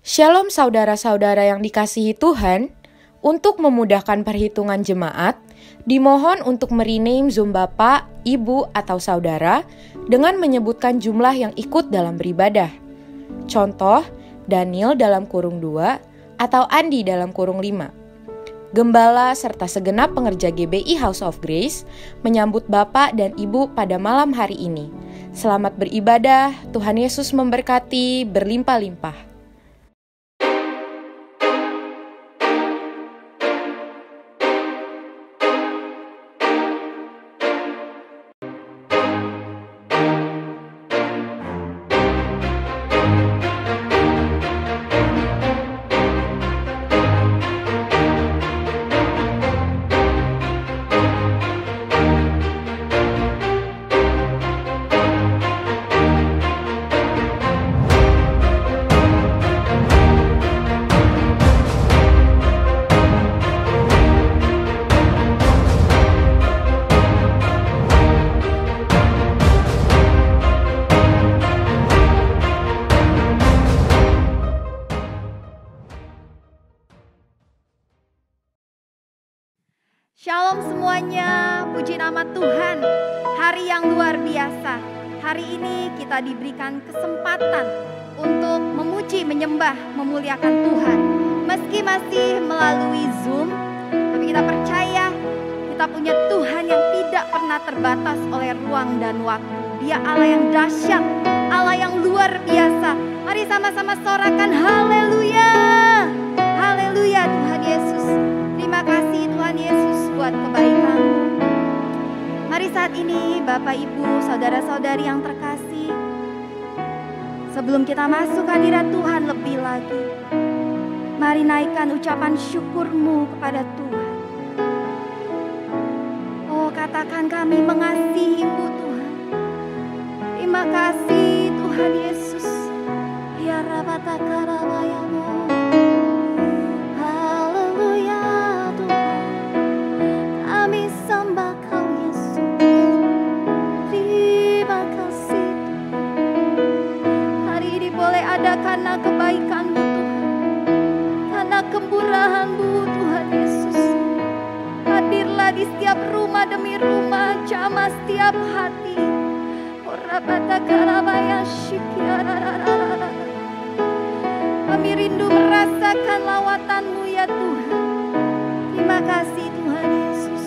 Shalom saudara-saudara yang dikasihi Tuhan, untuk memudahkan perhitungan jemaat, dimohon untuk merename Zoom Bapak, Ibu, atau Saudara dengan menyebutkan jumlah yang ikut dalam beribadah. Contoh, Daniel dalam kurung 2 atau Andi dalam kurung 5. Gembala serta segenap pengerja GBI House of Grace menyambut Bapak dan Ibu pada malam hari ini. Selamat beribadah, Tuhan Yesus memberkati berlimpah-limpah. Shalom semuanya, puji nama Tuhan. Hari yang luar biasa. Hari ini kita diberikan kesempatan untuk memuji, menyembah, memuliakan Tuhan. Meski masih melalui Zoom, tapi kita percaya kita punya Tuhan yang tidak pernah terbatas oleh ruang dan waktu. Dia Allah yang dahsyat, Allah yang luar biasa. Mari sama-sama sorakan haleluya. Haleluya Tuhan Yesus. Terima kasih Tuhan Yesus buat kebaikan. Mari saat ini Bapak Ibu, saudara-saudari yang terkasih, sebelum kita masuk hadirat Tuhan lebih lagi, mari naikkan ucapan syukurmu kepada Tuhan. Oh, katakan kami mengasihi-Mu Tuhan. Terima kasih Tuhan Yesus. Ya Rabbatakaramayamu. Karena kebaikan-Mu Tuhan, karena kemurahan-Mu Tuhan Yesus. Hadirlah di setiap rumah demi rumah, jamah setiap hati. Kami rindu merasakan lawatan-Mu ya Tuhan. Terima kasih Tuhan Yesus.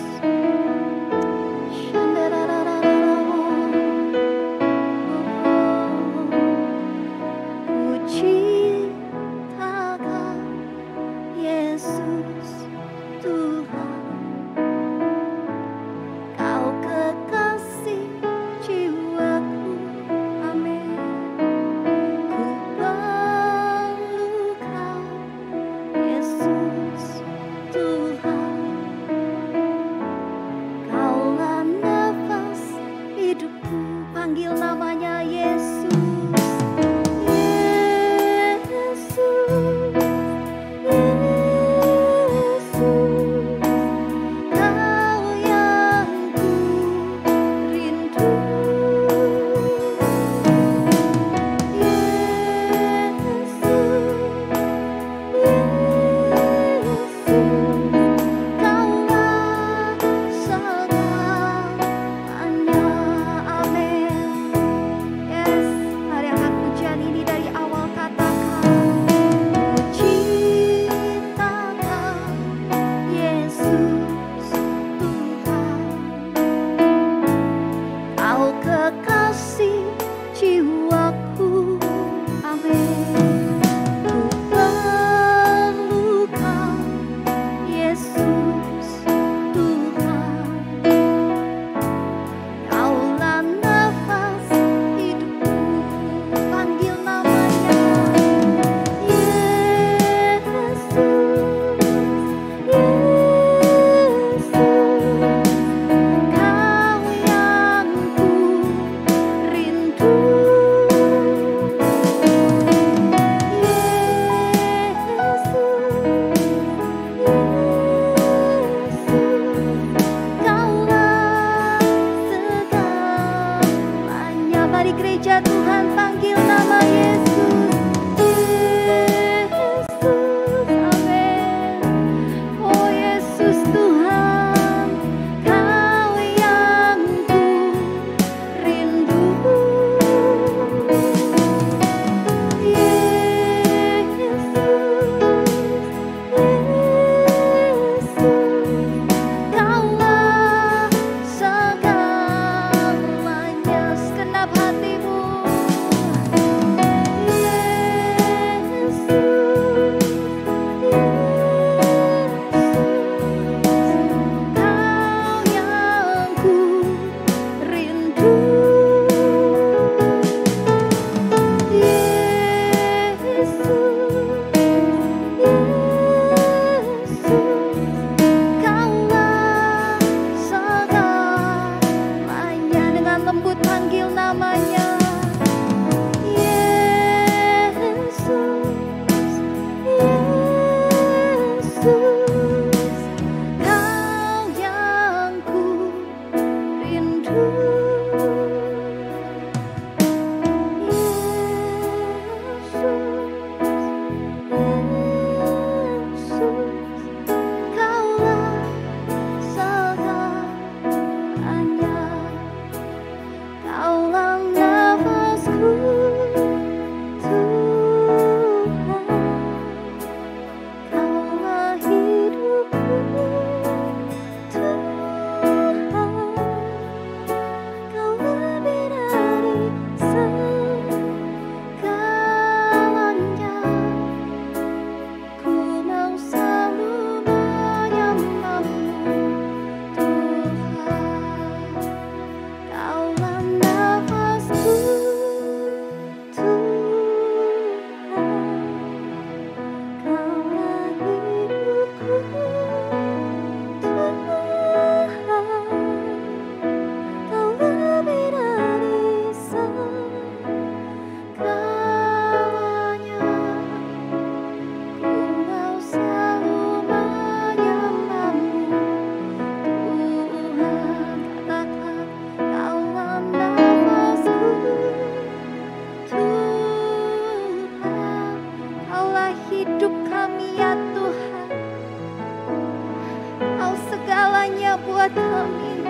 buat kami.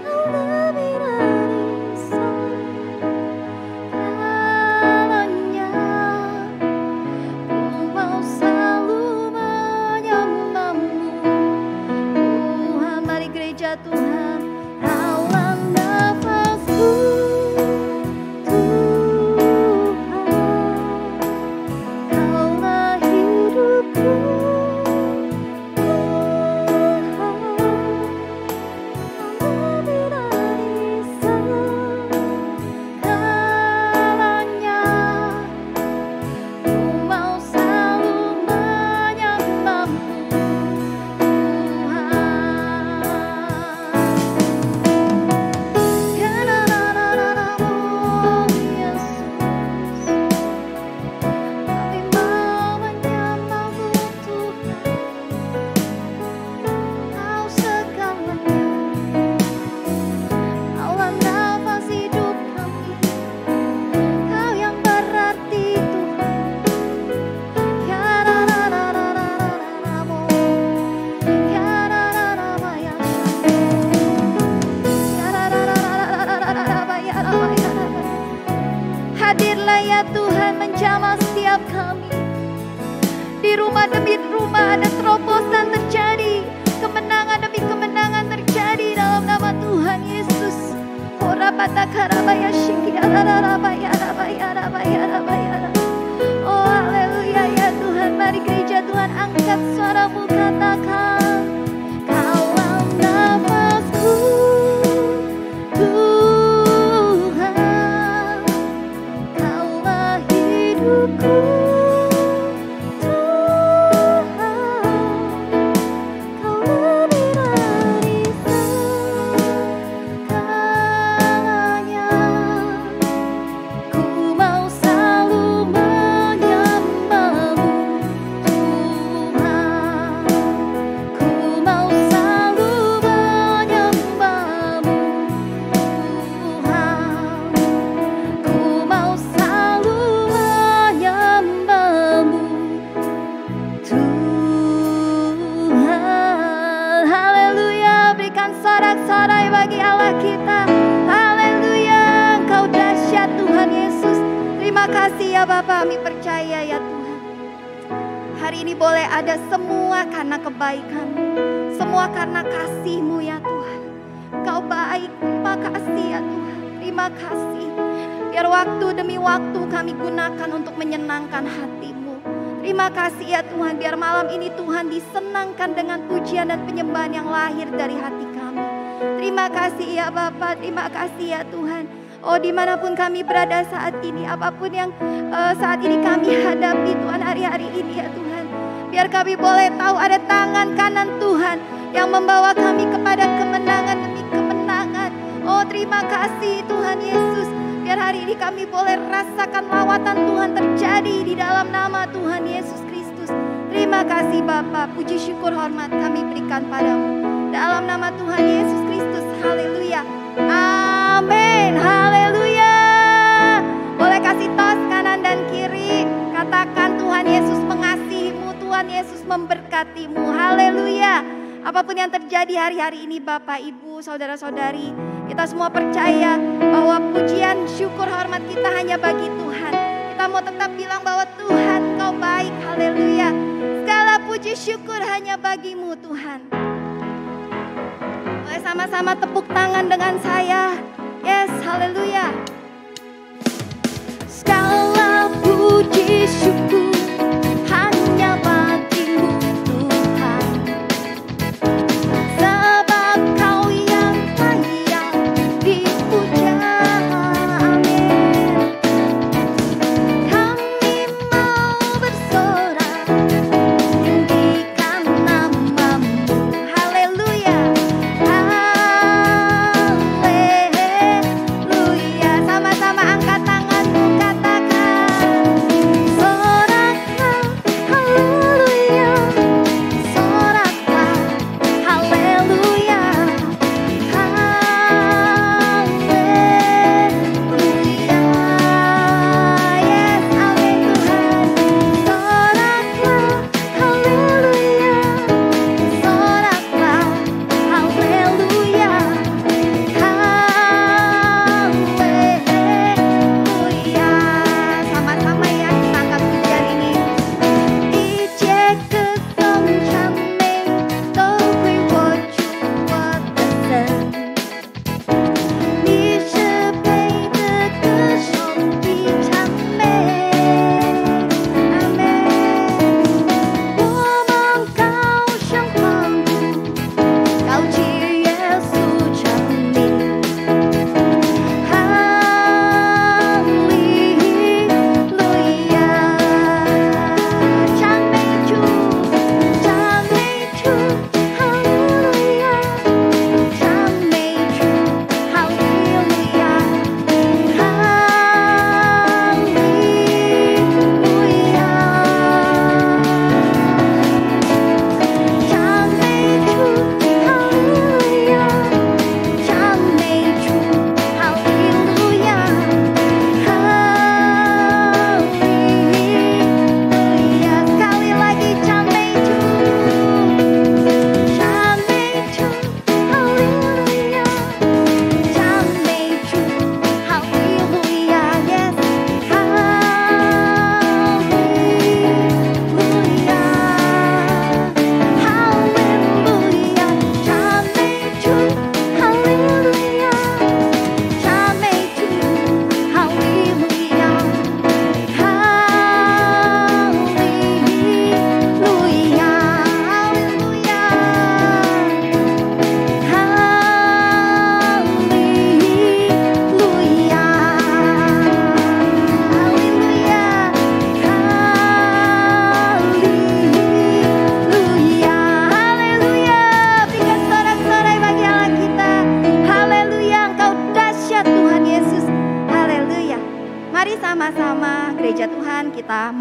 Kau lebih dari segalanya. Ku mau selalu menyembahmu Tuhan. Mari gereja Tuhan, Kaulah nafasku Tuhan, Kaulah hidupku Tuhan, Kau lebih dari segalanya. Ku mau selalu menyembahmu Tuhan. Oh Yesus, kami mau menyembahmu Tuhan. Kau segalanya, Kaulah nafas hidup kami, Kau yang berarti Tuhan. Ya ra ra ra ra ra ra ra mo, ya ra ra ra ra ya, ya ra ra ra ra ra ra ra ra ba ya ra ba ya ra ba. Hadirlah ya Tuhan menjamah setiap kami. Di rumah demi rumah ada terobosan terjadi, kemenangan demi kemenangan terjadi dalam nama Tuhan Yesus. Ora batakarabaya shikiararabaya rabaya rabaya rabaya. Oh haleluya ya Tuhan. Mari gereja Tuhan, angkat suaramu, katakan, Kaulah nafasku Tuhan, Kaulah hidupku Tuhan, Kau lebih dari segalanya. Ku mau selalu menyembahmu Tuhan, ku mau selalu menyembahmu Tuhan, ku mau selalu menyembahmu Tuhan. Haleluya, berikan sorak-sorai bagi Allah kita. Haleluya, Engkau dahsyat Tuhan Yesus. Terima kasih ya Bapa, kami percaya ya Tuhan. Hari ini boleh ada semua karena kebaikan-Mu, semua karena kasih-Mu ya Tuhan. Kau baik, terima kasih ya Tuhan. Terima kasih. Biar waktu demi waktu kami gunakan untuk menyenangkan hati-Mu. Terima kasih ya Tuhan, biar malam ini Tuhan disenangkan dengan pujian dan penyembahan yang lahir dari hati kami. Terima kasih ya Bapa, terima kasih ya Tuhan. Oh dimanapun kami berada saat ini, apapun yang saat ini kami hadapi Tuhan hari-hari ini ya Tuhan. Biar kami boleh tahu ada tangan kanan Tuhan yang membawa kami kepada kemenangan demi kemenangan. Oh terima kasih Tuhan Yesus. Biar hari ini kami boleh rasakan lawatan Tuhan terjadi di dalam nama Tuhan Yesus Kristus. Terima kasih Bapa, puji syukur hormat kami berikan padamu. Dalam nama Tuhan Yesus Kristus, haleluya. Amin, haleluya. Boleh kasih tos kanan dan kiri. Katakan Tuhan Yesus mengasihimu, Tuhan Yesus memberkatimu, haleluya. Apapun yang terjadi hari-hari ini Bapak, Ibu, Saudara-saudari, kita semua percaya bahwa pujian, syukur, hormat kita hanya bagi Tuhan. Kita mau tetap bilang bahwa Tuhan Kau baik, haleluya. Segala puji syukur hanya bagi-Mu Tuhan. Boleh sama-sama tepuk tangan dengan saya. Yes, haleluya. Segala puji syukur hanya bagi-Mu Tuhan. Sebab Kau yang layak dipuja. Amin. Kami mau bersorak tinggikan nama-Mu. Haleluya. Haleluya. Sama-sama angkat tanganmu, katakan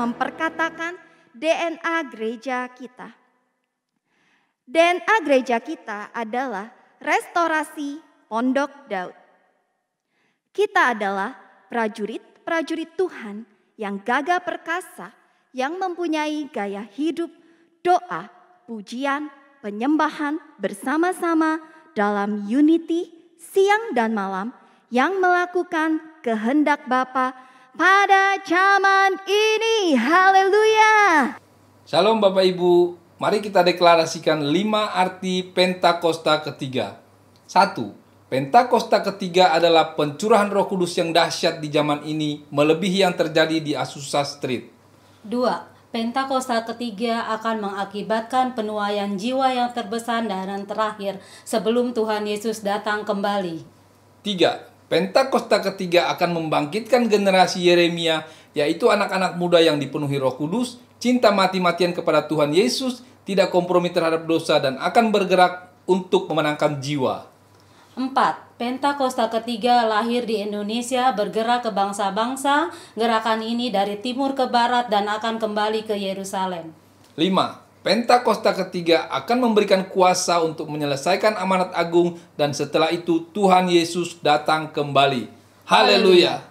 memperkatakan DNA gereja kita. DNA gereja kita adalah restorasi Pondok Daud. Kita adalah prajurit-prajurit Tuhan yang gagah perkasa, yang mempunyai gaya hidup, doa, pujian, penyembahan bersama-sama dalam unity siang dan malam, yang melakukan kehendak Bapa pada zaman ini. Haleluya. Shalom Bapak Ibu, mari kita deklarasikan 5 arti Pentakosta ketiga. 1. Pentakosta ketiga adalah pencurahan Roh Kudus yang dahsyat di zaman ini, melebihi yang terjadi di Azusa Street. 2. Pentakosta ketiga akan mengakibatkan penuaian jiwa yang terbesar dan terakhir sebelum Tuhan Yesus datang kembali. 3. Pentakosta ketiga akan membangkitkan generasi Yeremia, yaitu anak-anak muda yang dipenuhi Roh Kudus, cinta mati-matian kepada Tuhan Yesus, tidak kompromi terhadap dosa, dan akan bergerak untuk memenangkan jiwa. 4. Pentakosta ketiga lahir di Indonesia, bergerak ke bangsa-bangsa. Gerakan ini dari timur ke barat dan akan kembali ke Yerusalem. 5. Pentakosta ketiga akan memberikan kuasa untuk menyelesaikan amanat agung, dan setelah itu Tuhan Yesus datang kembali. Haleluya!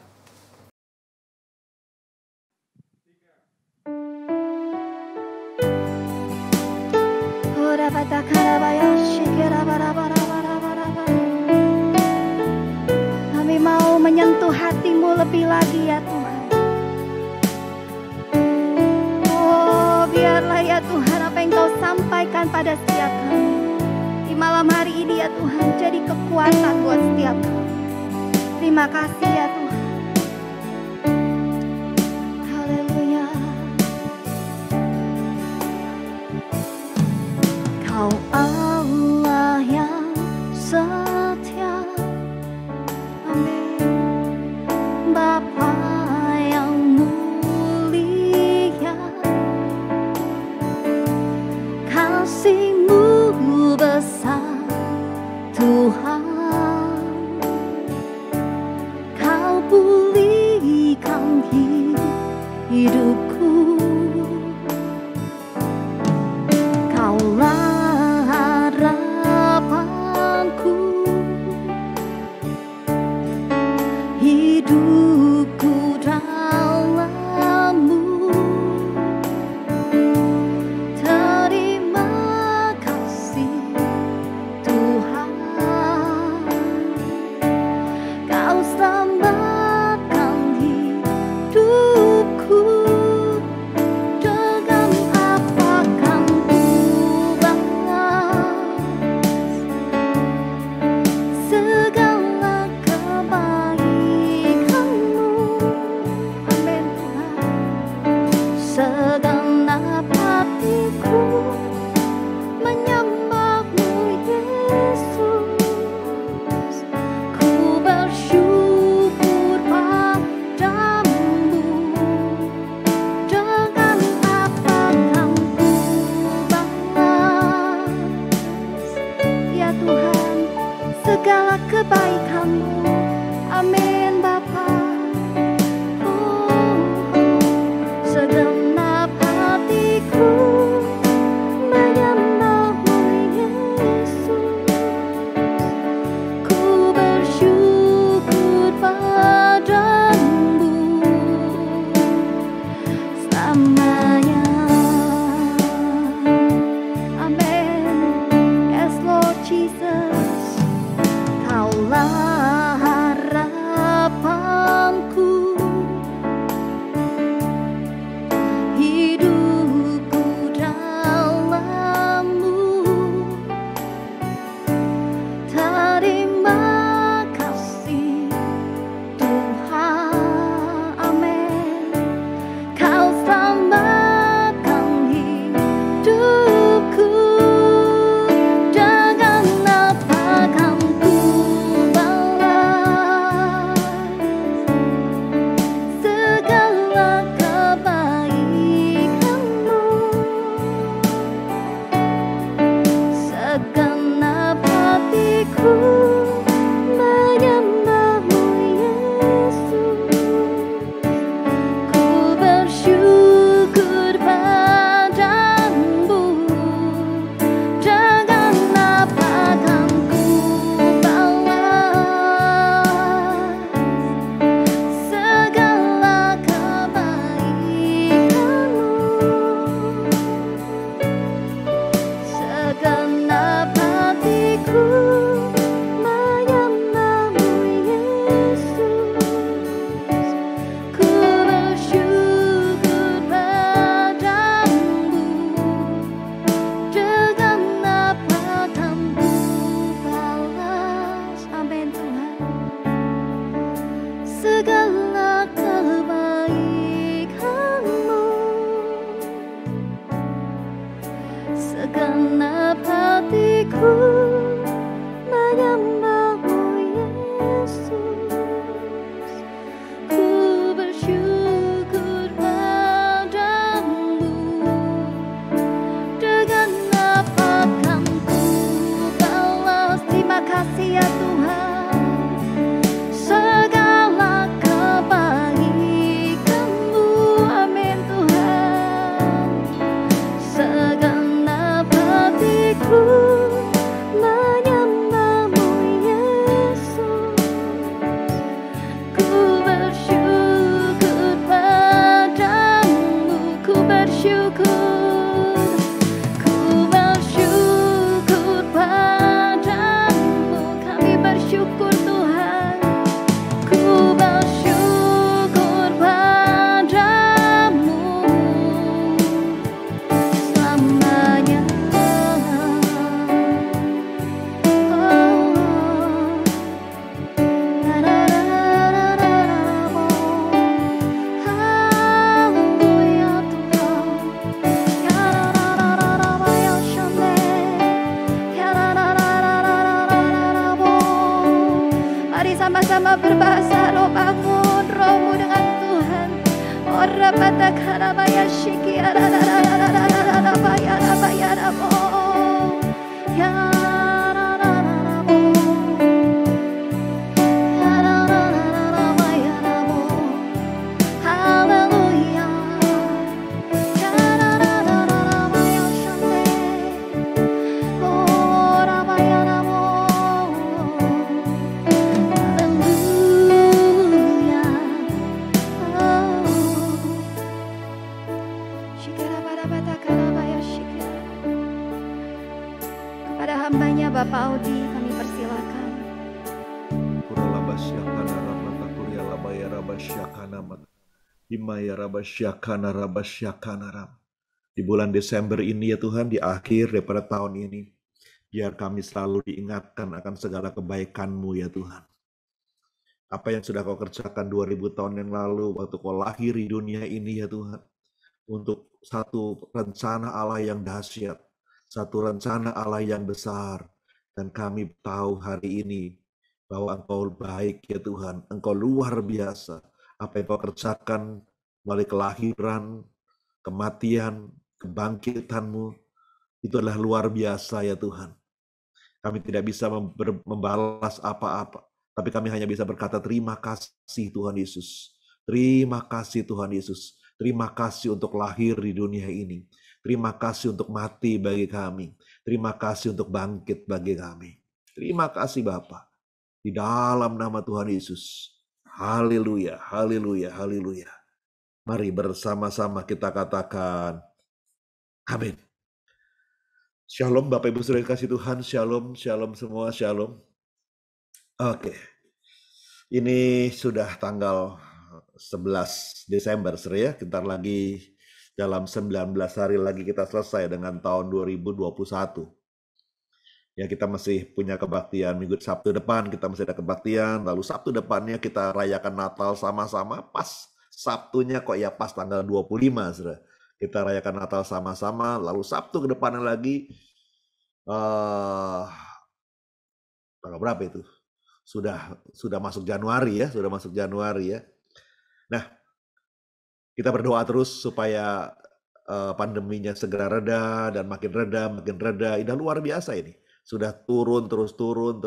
Kami mau menyentuh hatimu lebih lagi ya Tuhan. Oh, biarlah ya Tuhan apa yang Kau sampaikan pada setiap kami di malam hari ini ya Tuhan, jadi kekuatan buat setiap kami. Terima kasih ya Tuhan. Haleluya. Kau Allah yang setia, amin. Bapa yang mulia, kasih-Mu besar Tuhan. Kau segenap hatiku menyembahmu Yesus. Ku bersyukur padamu, dengan apa kan ku balas terima kasih ya Tuhan, segala kebaikan-Mu. Amin Tuhan. Segenap hatiku menyembahmu Yesus. Ku bersyukur padamu, ku bersyukur, ku bersyukur padamu. Kami bersyukur Tuhan, ku bersyukur padamu selamanya. Haleluya Tuhan. Mari sama-sama berbahasa roh, bangun rohmu dengan Tuhan. Ora bata karabaya shiki ararararararabaya rabaya rabo. Ya rarararabo. Ya rarararabaya rabo. Haleluya. Ya rarararabaya shande. Oh rabaya rabo. Haleluya. Oh. Shikara bara bata karabaya shikara. Kepada hambanya Bapak Audi kami persilakan. Di bulan Desember ini ya Tuhan, di akhir daripada tahun ini, biar kami selalu diingatkan akan segala kebaikan-Mu ya Tuhan. Apa yang sudah Kau kerjakan 2000 tahun yang lalu waktu Kau lahir di dunia ini ya Tuhan. Untuk satu rencana Allah yang dahsyat, satu rencana Allah yang besar. Dan kami tahu hari ini bahwa Engkau baik ya Tuhan, Engkau luar biasa. Apa yang Kau kerjakan melalui kelahiran, kematian, kebangkitan-Mu, itu adalah luar biasa ya Tuhan. Kami tidak bisa membalas apa-apa, tapi kami hanya bisa berkata terima kasih Tuhan Yesus. Terima kasih Tuhan Yesus. Terima kasih untuk lahir di dunia ini. Terima kasih untuk mati bagi kami. Terima kasih untuk bangkit bagi kami. Terima kasih Bapa. Di dalam nama Tuhan Yesus. Haleluya, haleluya, haleluya. Mari bersama-sama kita katakan amin. Shalom Bapak Ibu Saudara kasih Tuhan. Shalom, shalom semua, shalom. Oke. Ini sudah tanggal 11 Desember, ya. Bentar lagi dalam 19 hari lagi kita selesai dengan tahun 2021. Ya, kita masih punya kebaktian minggu Sabtu depan, kita masih ada kebaktian, lalu Sabtu depannya kita rayakan Natal sama-sama, pas Sabtunya kok ya pas tanggal 25, saudara. Kita rayakan Natal sama-sama, lalu Sabtu ke depannya lagi, tanggal berapa itu? Sudah masuk Januari ya, sudah masuk Januari ya. Nah, kita berdoa terus supaya pandeminya segera reda dan makin reda. Ini luar biasa ini. Sudah turun, terus turun.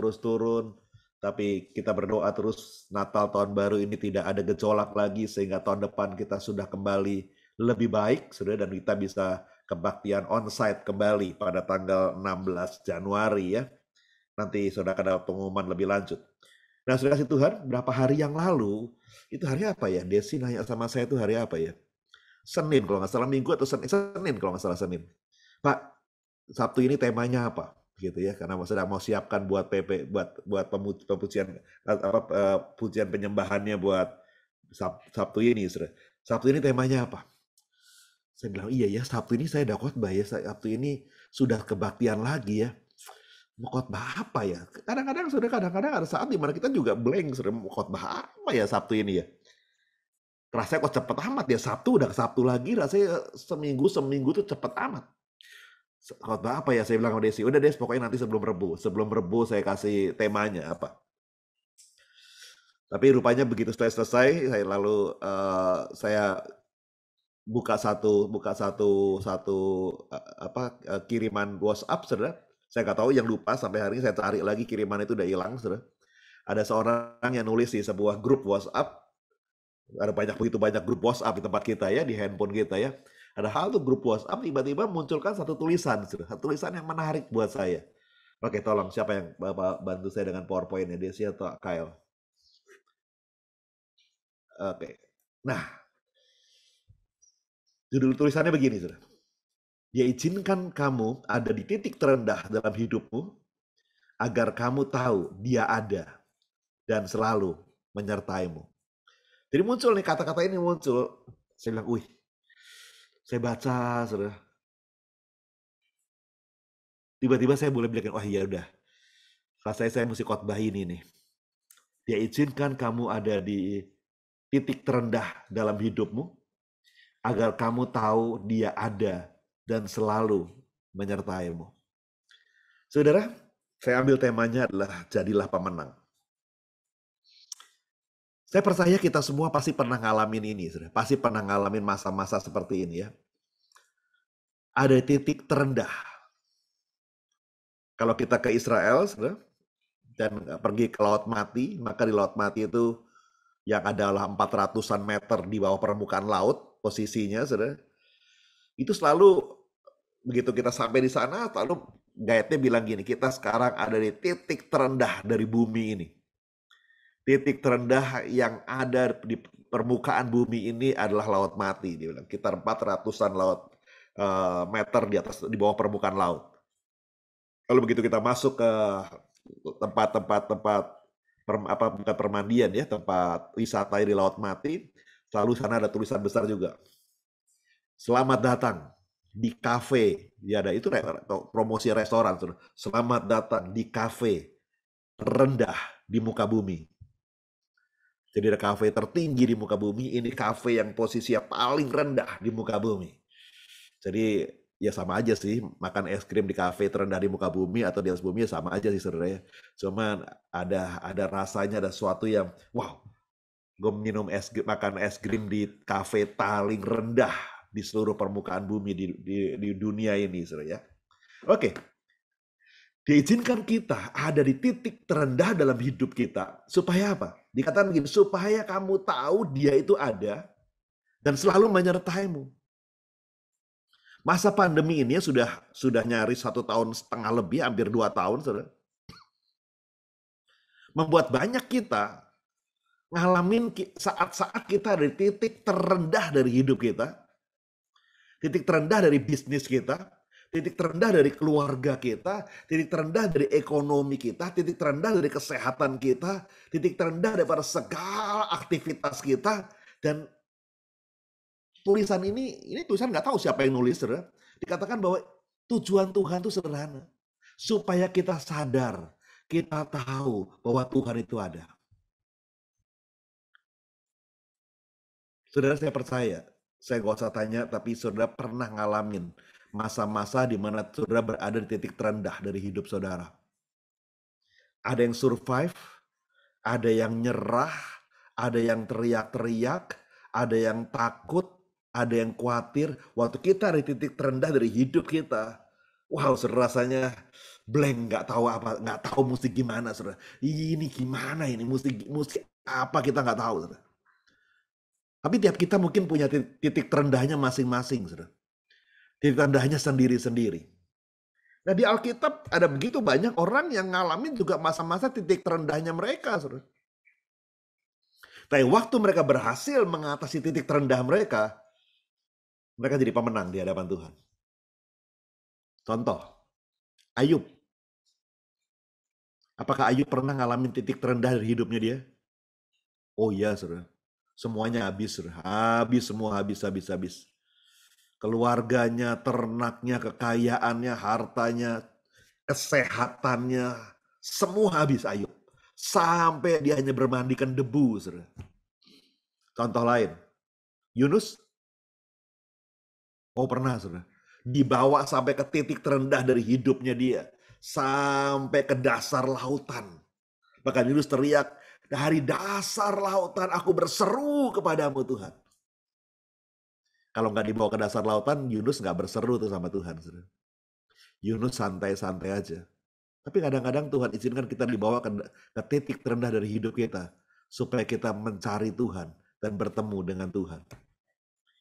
Tapi kita berdoa terus Natal tahun baru ini tidak ada gejolak lagi sehingga tahun depan kita sudah kembali lebih baik, saudara, dan kita bisa kebaktian onsite kembali pada tanggal 16 Januari ya. Nanti saudara ada pengumuman lebih lanjut. Nah, saudara kasih Tuhan, berapa hari yang lalu, itu hari apa ya? Desi nanya sama saya itu hari apa ya? Senin kalau nggak salah, Minggu atau Senin kalau nggak salah Senin. Pak, Sabtu ini temanya apa? Gitu ya, karena sedang mau siapkan buat PP, buat pujian penyembahannya buat Sabtu ini, saudara. Sabtu ini temanya apa? Saya bilang, iya ya, Sabtu ini saya udah khotbah ya, Sabtu ini sudah kebaktian lagi ya. Mau khotbah apa ya? Kadang-kadang ada saat dimana kita juga blank, sudah mau khotbah apa ya Sabtu ini ya? Rasanya kok cepet amat ya, Sabtu udah Sabtu lagi, rasanya seminggu tuh cepet amat. Khotbah apa ya? Saya bilang sama Desi, udah Des, pokoknya nanti sebelum Rebu saya kasih temanya apa. Tapi rupanya begitu selesai, saya lalu saya buka satu kiriman WhatsApp, saudara. Saya nggak tahu, yang lupa sampai hari ini saya cari lagi, kiriman itu udah hilang, saudara. Ada seorang yang nulis di sebuah grup WhatsApp. Ada begitu banyak grup WhatsApp di tempat kita ya, di handphone kita ya. Ada hal tuh grup WhatsApp, tiba-tiba munculkan satu tulisan, saudara. Satu tulisan yang menarik buat saya. Oke, tolong siapa yang Bapak bantu saya dengan PowerPoint-nya, Desi atau Kyle? Oke. Nah, judul tulisannya begini, saudara. Dia izinkan kamu ada di titik terendah dalam hidupmu, agar kamu tahu dia ada dan selalu menyertaimu. Jadi muncul nih, kata-kata ini muncul. Saya bilang, saya baca, saudara. Tiba-tiba saya boleh bilang, wah iya udah. Rasanya saya mesti khotbah ini nih. Dia izinkan kamu ada di titik terendah dalam hidupmu, agar kamu tahu dia ada dan selalu menyertaimu. Saudara, saya ambil temanya adalah jadilah pemenang. Saya percaya kita semua pasti pernah ngalamin ini, saudara. Pasti pernah ngalamin masa-masa seperti ini ya. Ada titik terendah. Kalau kita ke Israel, saudara, dan pergi ke Laut Mati, maka di Laut Mati itu yang adalah 400-an meter di bawah permukaan laut, posisinya, saudara. Itu selalu, begitu kita sampai di sana, selalu guide-nya bilang gini, kita sekarang ada di titik terendah dari bumi ini. Titik terendah yang ada di permukaan bumi ini adalah Laut Mati. Dia bilang, sekitar 400-an meter di atas, di bawah permukaan laut. Kalau begitu kita masuk ke tempat bukan permandian ya, tempat wisata di Laut Mati, selalu sana ada tulisan besar juga. Selamat datang di kafe. Ya ada itu promosi restoran. Selamat datang di kafe terendah di muka bumi. Jadi ada kafe tertinggi di muka bumi, ini kafe yang posisinya paling rendah di muka bumi. Jadi ya sama aja sih, makan es krim di kafe terendah di muka bumi atau di atas bumi ya sama aja sih saudara ya. Cuman ada rasanya, ada sesuatu yang wow, gue makan es krim di kafe paling rendah di seluruh permukaan bumi di dunia ini saudara ya. Oke. Diizinkan kita ada di titik terendah dalam hidup kita. Supaya apa? Dikatakan begini, supaya kamu tahu dia itu ada dan selalu menyertaimu. Masa pandemi ini sudah nyaris 1,5 tahun lebih, hampir 2 tahun. Saudara. Membuat banyak kita ngalamin saat-saat kita ada di titik terendah dari hidup kita. Titik terendah dari bisnis kita. Titik terendah dari keluarga kita, titik terendah dari ekonomi kita, titik terendah dari kesehatan kita, titik terendah daripada segala aktivitas kita. Dan tulisan ini tulisan nggak tahu siapa yang nulis, saudara. Dikatakan bahwa tujuan Tuhan itu sederhana. Supaya kita sadar, kita tahu bahwa Tuhan itu ada. Saudara, saya percaya, saya nggak usah tanya, tapi saudara pernah ngalamin masa-masa di mana saudara berada di titik terendah dari hidup saudara. Ada yang survive, ada yang nyerah, ada yang teriak-teriak, ada yang takut, ada yang khawatir. Waktu kita di titik terendah dari hidup kita, wow, saudara rasanya blank, nggak tahu mesti gimana, saudara. Ini gimana ini, mesti apa kita nggak tahu, saudara. Tapi tiap kita mungkin punya titik terendahnya masing-masing, saudara. Titik terendahnya sendiri-sendiri. Nah di Alkitab ada begitu banyak orang yang ngalamin juga masa-masa titik terendahnya mereka. Saudara. Tapi waktu mereka berhasil mengatasi titik terendah mereka jadi pemenang di hadapan Tuhan. Contoh, Ayub. Apakah Ayub pernah ngalamin titik terendah dari hidupnya dia? Oh iya, saudara. Semuanya habis, saudara. Habis. Keluarganya, ternaknya, kekayaannya, hartanya, kesehatannya, semua habis Ayub. Sampai dia hanya bermandikan debu. Saudara. Contoh lain, Yunus. Oh pernah, saudara. Dibawa sampai ke titik terendah dari hidupnya dia. Sampai ke dasar lautan. Bahkan Yunus teriak, dari dasar lautan aku berseru kepadamu Tuhan. Kalau nggak dibawa ke dasar lautan, Yunus nggak berseru tuh sama Tuhan. Yunus santai-santai aja. Tapi kadang-kadang Tuhan izinkan kita dibawa ke titik terendah dari hidup kita. Supaya kita mencari Tuhan dan bertemu dengan Tuhan.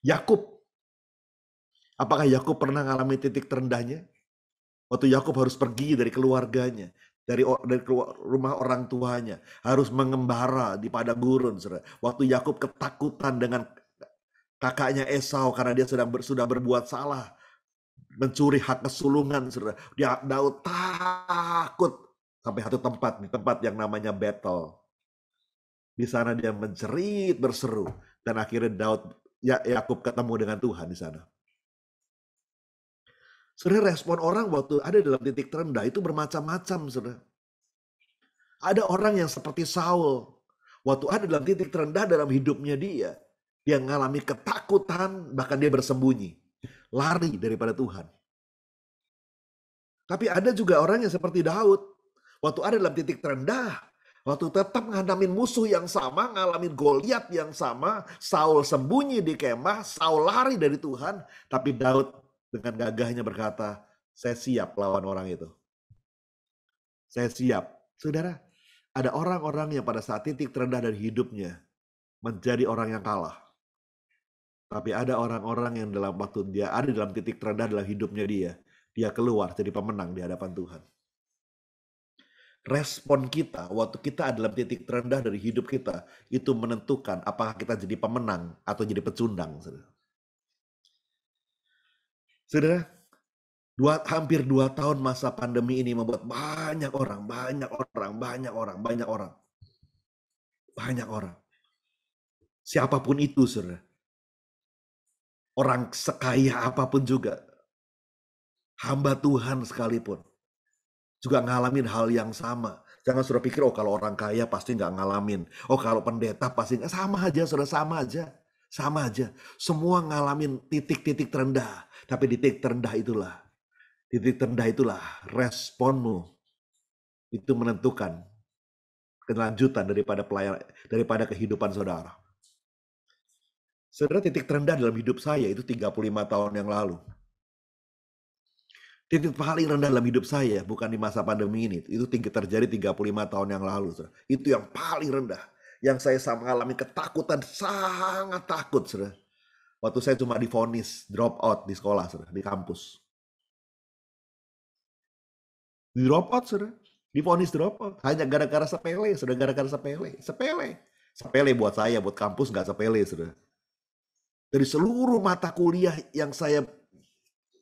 Yakub. Apakah Yakub pernah mengalami titik terendahnya? Waktu Yakub harus pergi dari keluarganya. Dari rumah orang tuanya. Harus mengembara di padang gurun. Waktu Yakub ketakutan dengan kakaknya Esau karena dia sudah berbuat salah. Mencuri hak kesulungan. Daud takut. Sampai satu tempat. Di tempat yang namanya Betel. Di sana dia menjerit berseru. Dan akhirnya Yakub ketemu dengan Tuhan di sana. Saudara, respon orang waktu ada dalam titik terendah itu bermacam-macam, saudara. Ada orang yang seperti Saul. Waktu ada dalam titik terendah dalam hidupnya dia mengalami ketakutan, bahkan dia bersembunyi. Lari daripada Tuhan. Tapi ada juga orang yang seperti Daud. Waktu ada dalam titik terendah, waktu tetap menghadapi musuh yang sama, ngalamin Goliat yang sama, Saul sembunyi di kemah, Saul lari dari Tuhan, tapi Daud dengan gagahnya berkata, saya siap lawan orang itu. Saya siap. Saudara, ada orang-orang yang pada saat titik terendah dari hidupnya menjadi orang yang kalah. Tapi ada orang-orang yang dalam waktu dia ada dalam titik terendah dalam hidupnya dia keluar jadi pemenang di hadapan Tuhan. Respon kita waktu kita ada dalam titik terendah dari hidup kita itu menentukan apakah kita jadi pemenang atau jadi pecundang. Saudara, hampir 2 tahun masa pandemi ini membuat banyak orang. Siapapun itu, saudara. Orang sekaya apapun juga. Hamba Tuhan sekalipun. Juga ngalamin hal yang sama. Jangan saudara pikir, kalau orang kaya pasti nggak ngalamin. Kalau pendeta pasti nggak. Sama aja, saudara, sama aja. Sama aja. Semua ngalamin titik-titik terendah. Tapi di titik terendah itulah responmu. Itu menentukan kelanjutan daripada kehidupan saudara. Saudara, titik terendah dalam hidup saya itu 35 tahun yang lalu. Titik paling rendah dalam hidup saya bukan di masa pandemi ini. Itu terjadi 35 tahun yang lalu. Saudara. Itu yang paling rendah. Yang saya mengalami ketakutan, sangat takut. Saudara. Waktu saya cuma divonis drop out di sekolah, saudara, di kampus. Di drop out, saudara. Divonis drop out. Hanya gara-gara sepele, saudara, gara-gara sepele. Sepele buat saya, buat kampus nggak sepele, saudara. Dari seluruh mata kuliah yang saya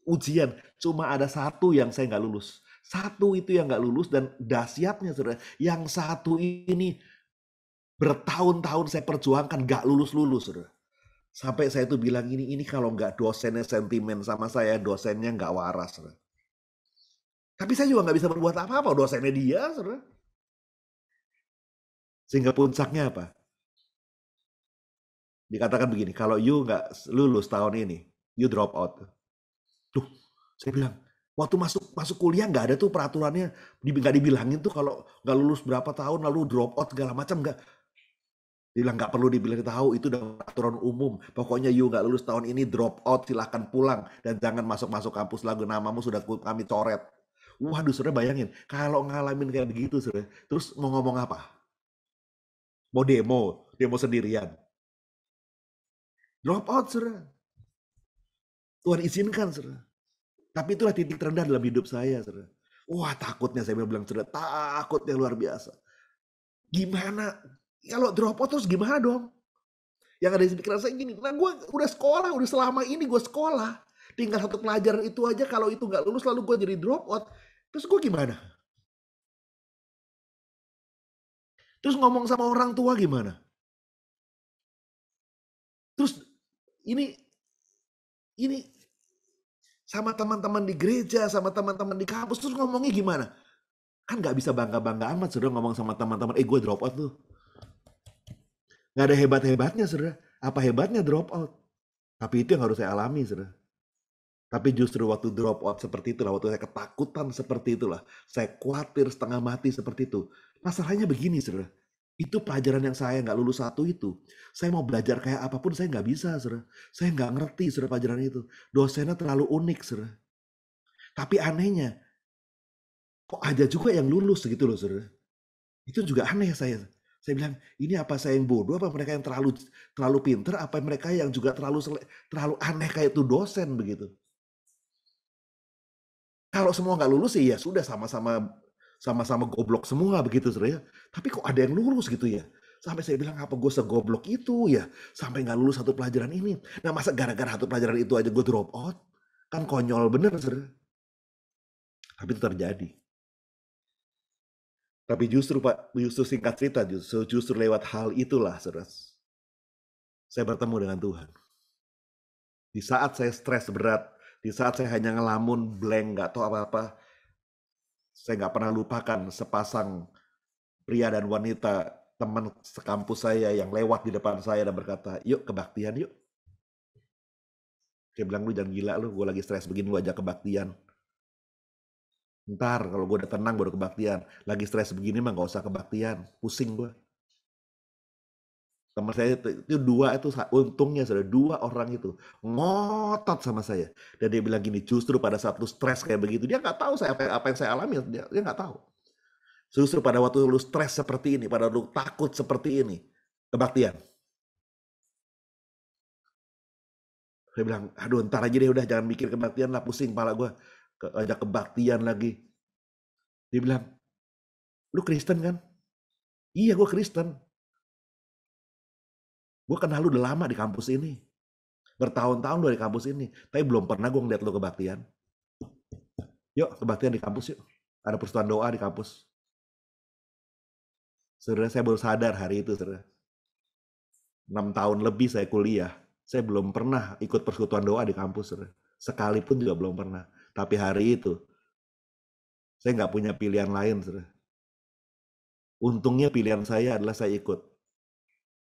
ujian, cuma ada satu yang saya nggak lulus. Satu itu yang nggak lulus dan dahsyatnya, saudara. Yang satu ini bertahun-tahun saya perjuangkan nggak lulus-lulus, saudara. Sampai saya tuh bilang ini kalau nggak dosennya sentimen sama saya, dosennya nggak waras. Saudara. Tapi saya juga nggak bisa berbuat apa-apa, dosennya dia. Saudara. Sehingga puncaknya apa? Dikatakan begini, kalau you nggak lulus tahun ini, you drop out. Tuh, saya bilang, waktu masuk kuliah nggak ada tuh peraturannya, nggak dibilangin tuh kalau nggak lulus berapa tahun lalu drop out segala macam nggak. Bilang nggak perlu dibilang tahu, itu udah aturan umum. Pokoknya you nggak lulus tahun ini drop out, silahkan pulang dan jangan masuk kampus lagi, namamu sudah kami coret. Waduh, saudara bayangin kalau ngalamin kayak begitu, saudara, terus mau ngomong apa? Mau demo sendirian. Drop out, saudara. Tuhan izinkan, saudara. Tapi itulah titik terendah dalam hidup saya, saudara. Wah, takutnya saya bilang, saudara, takutnya luar biasa. Gimana? Kalau drop out terus gimana dong? Yang ada di pikiran saya gini, nah gue udah sekolah, udah selama ini gue sekolah. Tinggal satu pelajaran itu aja, kalau itu nggak lulus lalu gue jadi drop out. Terus gue gimana? Terus ngomong sama orang tua gimana? Terus ini sama teman-teman di gereja, sama teman-teman di kampus, terus ngomongnya gimana? Kan nggak bisa bangga-bangga amat, saudara, ngomong sama teman-teman, gue drop out tuh. Nggak ada hebat-hebatnya, saudara. Apa hebatnya drop out? Tapi itu yang harus saya alami, saudara. Tapi justru waktu drop out seperti itulah, waktu saya ketakutan seperti itulah, saya khawatir setengah mati seperti itu. Masalahnya begini, saudara. Itu pelajaran yang saya nggak lulus satu itu. Saya mau belajar kayak apapun, saya nggak bisa, saudara. Saya nggak ngerti, saudara, pelajaran itu. Dosennya terlalu unik, saudara. Tapi anehnya, kok ada juga yang lulus gitu loh, saudara. Itu juga aneh saya. Saya bilang, ini apa saya yang bodoh, apa mereka yang terlalu pinter, apa mereka yang juga terlalu aneh kayak itu dosen begitu. Kalau semua nggak lulus ya sudah sama-sama goblok semua begitu, saudara. Tapi kok ada yang lulus gitu ya? Sampai saya bilang, apa gue segoblok itu ya? Sampai nggak lulus satu pelajaran ini. Nah, masa gara-gara satu pelajaran itu aja gue drop out? Kan konyol bener, saudara. Tapi itu terjadi. Tapi justru singkat cerita, justru lewat hal itulah, saudara, saya bertemu dengan Tuhan. Di saat saya stres berat, di saat saya hanya ngelamun, blank, nggak tahu apa-apa, saya nggak pernah lupakan sepasang pria dan wanita, teman sekampus saya yang lewat di depan saya dan berkata, yuk kebaktian yuk. Dia bilang, lu jangan gila lu, gue lagi stres begini, gue ajak kebaktian. Ntar kalau gue udah tenang baru kebaktian. Lagi stres begini mah gak usah kebaktian, pusing gue. Teman saya itu dua, itu untungnya sudah dua orang itu ngotot sama saya. Dan dia bilang gini, justru pada saat lu stres kayak begitu, dia nggak tahu apa yang saya alami, dia nggak tahu. Justru pada waktu lu stres seperti ini, pada lu takut seperti ini, kebaktian. Saya bilang, aduh ntar aja deh, udah jangan mikir kebaktian lah, pusing kepala gue. Ajak kebaktian lagi. Dia bilang, lu Kristen kan? Iya, gue Kristen. Gue kenal lu udah lama di kampus ini. Bertahun-tahun lu di kampus ini. Tapi belum pernah gue ngeliat lu kebaktian. Yuk, kebaktian di kampus yuk. Ada persekutuan doa di kampus. Saudara, saya baru sadar hari itu, saudara. 6 tahun lebih saya kuliah. Saya belum pernah ikut persekutuan doa di kampus, saudara. Sekalipun juga belum pernah. Tapi hari itu, saya nggak punya pilihan lain, saudara. Untungnya pilihan saya adalah saya ikut.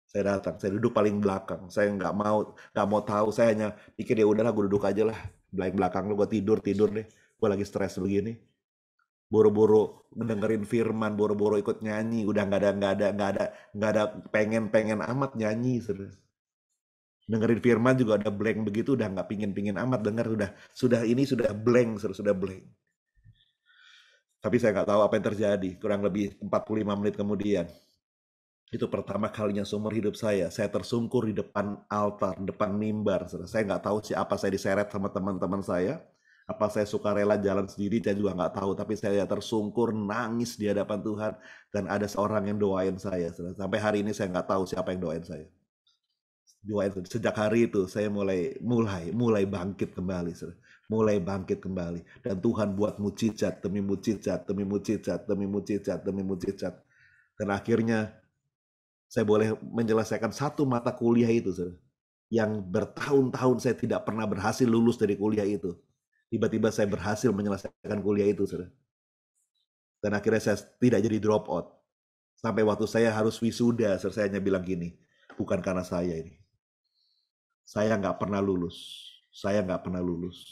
Saya datang, saya duduk paling belakang. Saya nggak mau tahu. Saya hanya pikir ya udahlah, gue duduk aja lah. Belakang lu, gue tidur deh. Gue lagi stres begini. Boro-boro dengerin firman, boro-boro ikut nyanyi. Udah nggak ada pengen amat nyanyi, saudara. Dengerin firman juga ada blank begitu, udah nggak pingin amat dengar, sudah blank, sudah blank. Tapi saya nggak tahu apa yang terjadi. Kurang lebih 45 menit kemudian, itu pertama kalinya seumur hidup saya tersungkur di depan altar, depan mimbar. Saya nggak tahu apa saya diseret sama teman-teman saya, apa saya sukarela jalan sendiri, saya juga nggak tahu. Tapi saya tersungkur, nangis di hadapan Tuhan, dan ada seorang yang doain saya. Sampai hari ini saya nggak tahu siapa yang doain saya. Sejak hari itu saya mulai bangkit kembali, mulai bangkit kembali. Dan Tuhan buat mujizat demi mujizat demi mujizat demi mujizat demi mujizat. Dan akhirnya saya boleh menyelesaikan satu mata kuliah itu, yang bertahun-tahun saya tidak pernah berhasil lulus dari kuliah itu. Tiba-tiba saya berhasil menyelesaikan kuliah itu, dan akhirnya saya tidak jadi drop out. Sampai waktu saya harus wisuda, saya hanya bilang gini, bukan karena saya ini. Saya nggak pernah lulus. Saya nggak pernah lulus.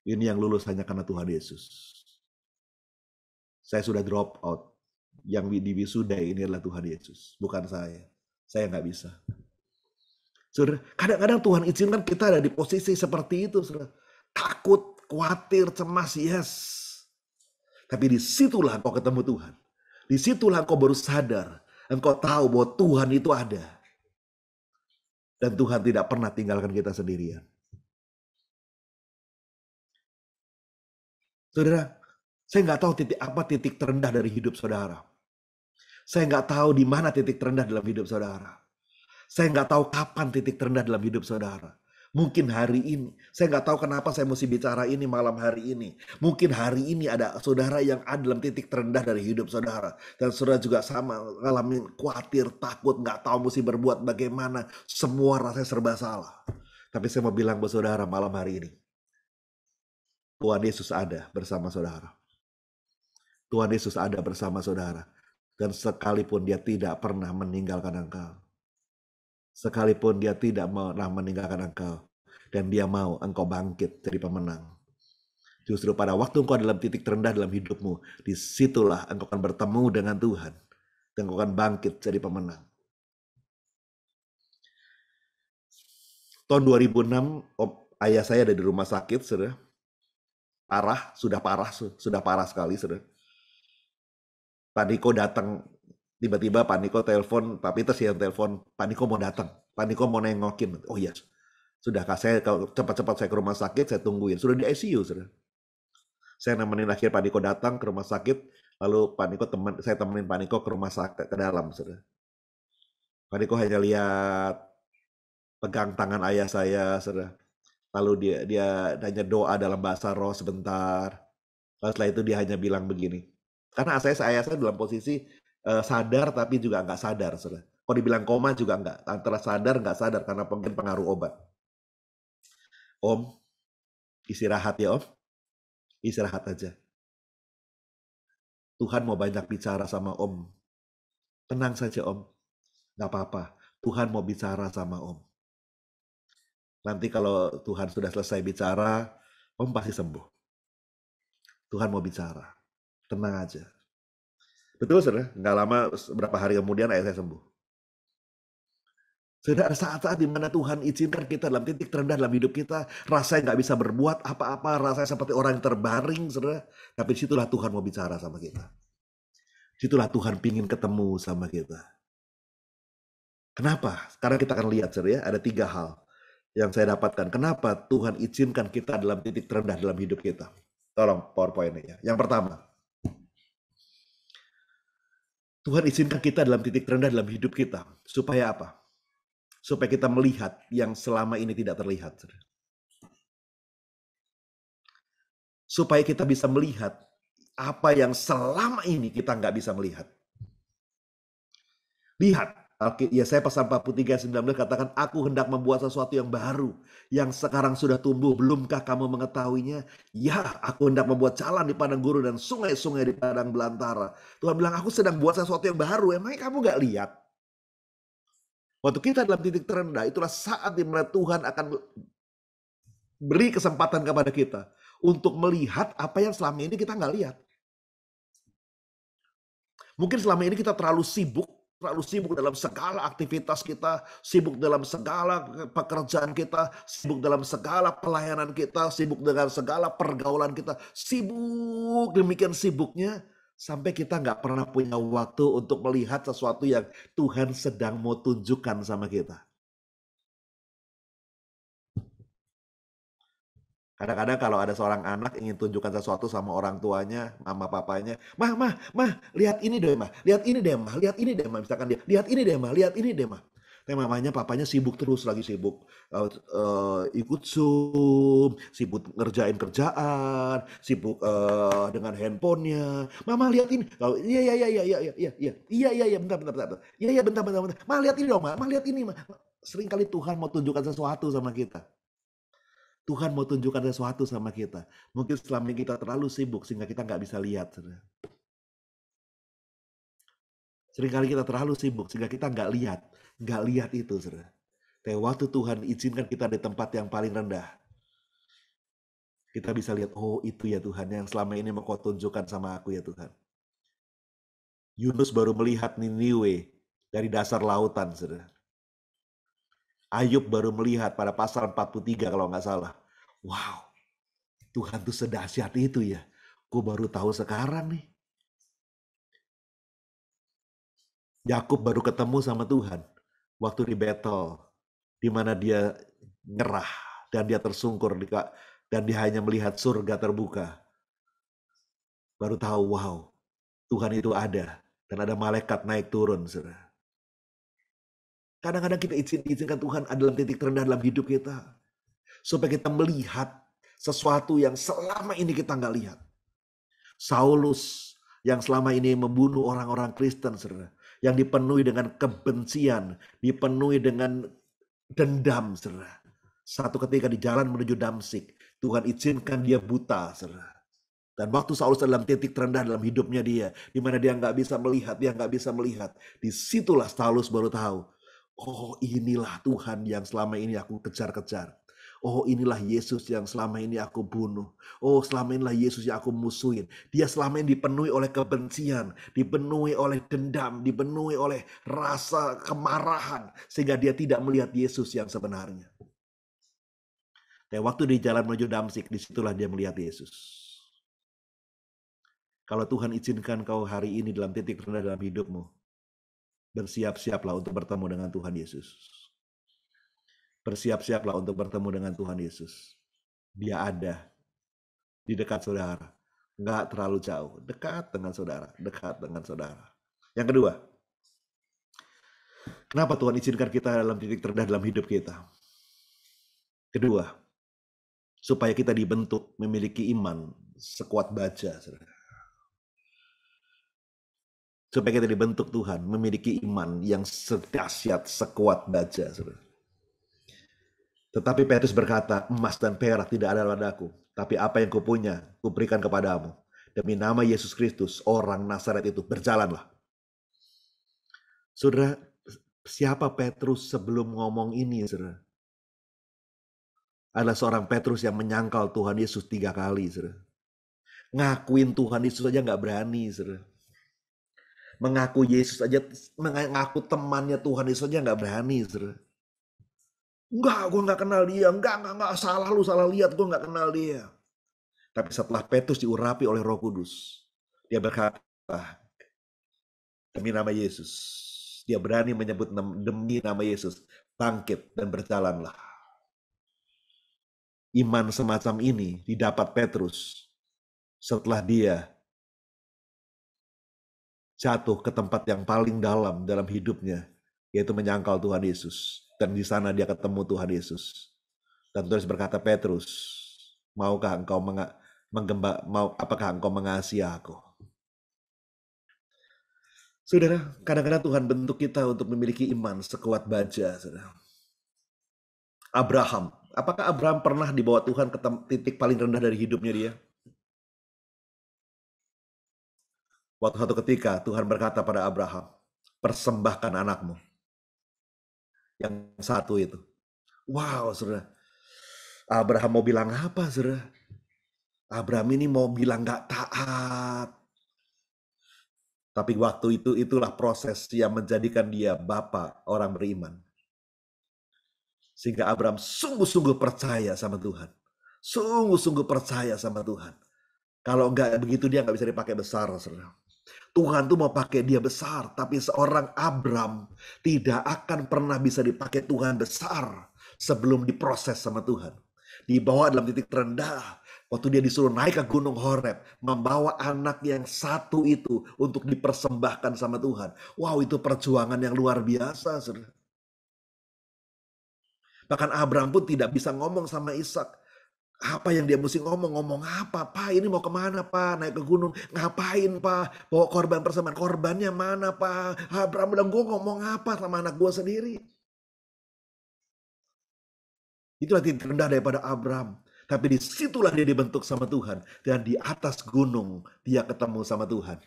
Ini yang lulus hanya karena Tuhan Yesus. Saya sudah drop out. Yang di wisuda ini adalah Tuhan Yesus, bukan saya. Saya nggak bisa. Saudara, kadang-kadang Tuhan izinkan kita ada di posisi seperti itu, saudara. Takut, khawatir, cemas, yes. Tapi disitulah engkau ketemu Tuhan. Disitulah engkau baru sadar. Engkau tahu bahwa Tuhan itu ada. Dan Tuhan tidak pernah tinggalkan kita sendirian. Saudara, saya nggak tahu titik terendah dari hidup saudara. Saya nggak tahu di mana titik terendah dalam hidup saudara. Saya nggak tahu kapan titik terendah dalam hidup saudara. Mungkin hari ini. Saya nggak tahu kenapa saya mesti bicara ini malam hari ini. Mungkin hari ini ada saudara yang ada dalam titik terendah dari hidup saudara. Dan saudara juga sama ngalamin khawatir, takut, nggak tahu mesti berbuat bagaimana. Semua rasanya serba salah. Tapi saya mau bilang buat saudara malam hari ini. Tuhan Yesus ada bersama saudara. Tuhan Yesus ada bersama saudara. Dan sekalipun dia tidak pernah meninggalkan engkau. Sekalipun dia tidak pernah meninggalkan engkau. Dan dia mau engkau bangkit jadi pemenang. Justru pada waktu engkau dalam titik terendah dalam hidupmu, disitulah engkau akan bertemu dengan Tuhan. Dan engkau akan bangkit jadi pemenang. Tahun 2006, ayah saya ada di rumah sakit, saudara. Sudah parah sekali, saudara. Pak Niko datang, tiba-tiba Pak Niko telepon, Pak Peter yang telepon, Pak Niko mau datang, Pak Niko mau nengokin. Oh iya, sudah saya kalau cepat-cepat saya ke rumah sakit, saya tungguin. Sudah di ICU, saudara. Saya nemenin akhir Pak Niko datang ke rumah sakit, lalu Pak Niko saya temenin Pak Niko ke rumah sakit, ke dalam, saudara. Pak Niko hanya lihat, pegang tangan ayah saya, saudara. Lalu dia hanya doa dalam bahasa roh sebentar. Lalu setelah itu dia hanya bilang begini. Karena ayah saya dalam posisi sadar tapi juga nggak sadar, saudara. Kalau dibilang koma juga nggak. Antara sadar nggak sadar karena mungkin pengaruh obat. Om, istirahat ya Om. Istirahat aja. Tuhan mau banyak bicara sama Om. Tenang saja Om. Nggak apa-apa. Tuhan mau bicara sama Om. Nanti kalau Tuhan sudah selesai bicara, Om pasti sembuh. Tuhan mau bicara. Tenang aja. Betul, saudara? Nggak lama, beberapa hari kemudian ayah saya sembuh. Saudara, ada saat-saat di mana Tuhan izinkan kita dalam titik terendah dalam hidup kita, rasanya nggak bisa berbuat apa-apa, rasanya seperti orang yang terbaring, saudara. Tapi disitulah Tuhan mau bicara sama kita. Disitulah Tuhan pingin ketemu sama kita. Kenapa? Sekarang kita akan lihat, saudara, ya, ada 3 hal yang saya dapatkan. Kenapa Tuhan izinkan kita dalam titik terendah dalam hidup kita? Tolong PowerPoint-nya. Yang pertama, Tuhan izinkan kita dalam titik terendah dalam hidup kita. Supaya apa? Supaya kita melihat yang selama ini tidak terlihat. Supaya kita bisa melihat apa yang selama ini kita nggak bisa melihat. Lihat. Yesaya pasal 43:19 katakan, aku hendak membuat sesuatu yang baru, yang sekarang sudah tumbuh, belumkah kamu mengetahuinya? Ya, aku hendak membuat jalan di padang gurun dan sungai-sungai di padang belantara. Tuhan bilang, aku sedang buat sesuatu yang baru, emangnya kamu gak lihat? Waktu kita dalam titik terendah, itulah saat di mana Tuhan akan beri kesempatan kepada kita untuk melihat apa yang selama ini kita gak lihat. Mungkin selama ini kita terlalu sibuk dalam segala aktivitas kita, sibuk dalam segala pekerjaan kita, sibuk dalam segala pelayanan kita, sibuk dengan segala pergaulan kita, sibuk demikian sibuknya, sampai kita nggak pernah punya waktu untuk melihat sesuatu yang Tuhan sedang mau tunjukkan sama kita. Kadang-kadang kalau ada seorang anak ingin tunjukkan sesuatu sama orang tuanya, mama papanya, mah, lihat ini deh mah, lihat ini deh mah, lihat ini deh mah, misalkan dia, lihat ini deh mah, lihat ini deh mah. Tapi mamanya, papanya sibuk terus, lagi sibuk ikut Zoom, sibuk ngerjain kerjaan, sibuk dengan handphonenya. Mama lihat ini, iya, bentar, iya, bentar. Mah lihat ini dong, mah lihat ini mah. Seringkali Tuhan mau tunjukkan sesuatu sama kita. Tuhan mau tunjukkan sesuatu sama kita. Mungkin selama ini kita terlalu sibuk sehingga kita nggak bisa lihat. Saudara. Seringkali kita terlalu sibuk sehingga kita nggak lihat itu. Saudara. Tapi waktu Tuhan izinkan kita di tempat yang paling rendah, kita bisa lihat, oh itu ya Tuhan yang selama ini mau kau tunjukkan sama aku ya Tuhan. Yunus baru melihat Niniwe dari dasar lautan. Saudara. Ayub baru melihat pada pasal 43 kalau nggak salah. Wow, Tuhan tuh sedahsyat itu ya. Gue baru tahu sekarang nih. Yakub baru ketemu sama Tuhan waktu di Betel, di mana dia nyerah dan dia tersungkur dan dia hanya melihat surga terbuka. Baru tahu, wow, Tuhan itu ada dan ada malaikat naik turun, saudara. Kadang-kadang kita izinkan Tuhan ada dalam titik terendah dalam hidup kita. Supaya kita melihat sesuatu yang selama ini kita nggak lihat. Saulus yang selama ini membunuh orang-orang Kristen, saudara. Yang dipenuhi dengan kebencian, dipenuhi dengan dendam, saudara. Satu ketika di jalan menuju Damsik, Tuhan izinkan dia buta, saudara. Dan waktu Saulus dalam titik terendah dalam hidupnya dia, di mana dia nggak bisa melihat, disitulah Saulus baru tahu, oh inilah Tuhan yang selama ini aku kejar-kejar. Oh, inilah Yesus yang selama ini aku bunuh. Oh, selama inilah Yesus yang aku musuhin. Dia selama ini dipenuhi oleh kebencian, dipenuhi oleh dendam, dipenuhi oleh rasa kemarahan, sehingga dia tidak melihat Yesus yang sebenarnya. Dan waktu di jalan menuju Damsik, disitulah dia melihat Yesus. Kalau Tuhan izinkan kau hari ini dalam titik rendah dalam hidupmu, bersiap-siaplah untuk bertemu dengan Tuhan Yesus. Bersiap-siaplah untuk bertemu dengan Tuhan Yesus. Dia ada di dekat saudara. Nggak terlalu jauh. Dekat dengan saudara. Dekat dengan saudara. Yang kedua, kenapa Tuhan izinkan kita dalam titik terendah dalam hidup kita? Kedua, supaya kita dibentuk memiliki iman sekuat baja. Saudara. Supaya kita dibentuk Tuhan memiliki iman yang sedahsyat sekuat baja. Saudara. Tetapi Petrus berkata, emas dan perak tidak ada padaku, tapi apa yang kupunya, kuberikan kepadamu. Demi nama Yesus Kristus, orang Nazaret itu, berjalanlah. Saudara, siapa Petrus sebelum ngomong ini, saudara? Adalah seorang Petrus yang menyangkal Tuhan Yesus 3 kali, saudara. Ngakuin Tuhan Yesus aja nggak berani, saudara. Mengaku Yesus aja, mengaku temannya Tuhan Yesus aja nggak berani, saudara. Enggak, gue nggak kenal dia. Enggak, salah lu, salah lihat, gue nggak kenal dia. Tapi setelah Petrus diurapi oleh Roh Kudus, dia berkata, demi nama Yesus, dia berani menyebut demi nama Yesus, bangkit dan berjalanlah. Iman semacam ini didapat Petrus setelah dia jatuh ke tempat yang paling dalam hidupnya, yaitu menyangkal Tuhan Yesus. Dan di sana dia ketemu Tuhan Yesus. Dan Tuhan berkata, Petrus, maukah engkau apakah engkau mengasihi aku? Saudara, kadang-kadang Tuhan bentuk kita untuk memiliki iman sekuat baja. Saudara. Abraham, apakah Abraham pernah dibawa Tuhan ke titik paling rendah dari hidupnya dia? Waktu satu ketika Tuhan berkata pada Abraham, persembahkan anakmu. Yang satu itu. Wow, saudara. Abraham mau bilang apa, saudara? Abraham ini mau bilang gak taat. Tapi waktu itulah proses yang menjadikan dia bapa orang beriman. Sehingga Abraham sungguh-sungguh percaya sama Tuhan. Sungguh-sungguh percaya sama Tuhan. Kalau enggak begitu dia nggak bisa dipakai besar, saudara. Tuhan tuh mau pakai dia besar, tapi seorang Abram tidak akan pernah bisa dipakai Tuhan besar sebelum diproses sama Tuhan. Dibawa dalam titik terendah, waktu dia disuruh naik ke Gunung Horeb, membawa anak yang satu itu untuk dipersembahkan sama Tuhan. Wow, itu perjuangan yang luar biasa, saudara. Bahkan Abram pun tidak bisa ngomong sama Ishak. Apa yang dia mesti ngomong apa? Pak, ini mau kemana, Pak? Naik ke gunung. Ngapain, Pak? Bawa korban persembahan. Korbannya mana, Pak? Abraham bilang, gue ngomong apa sama anak gue sendiri? Itulah titik rendah daripada Abraham. Tapi disitulah dia dibentuk sama Tuhan. Dan di atas gunung dia ketemu sama Tuhan.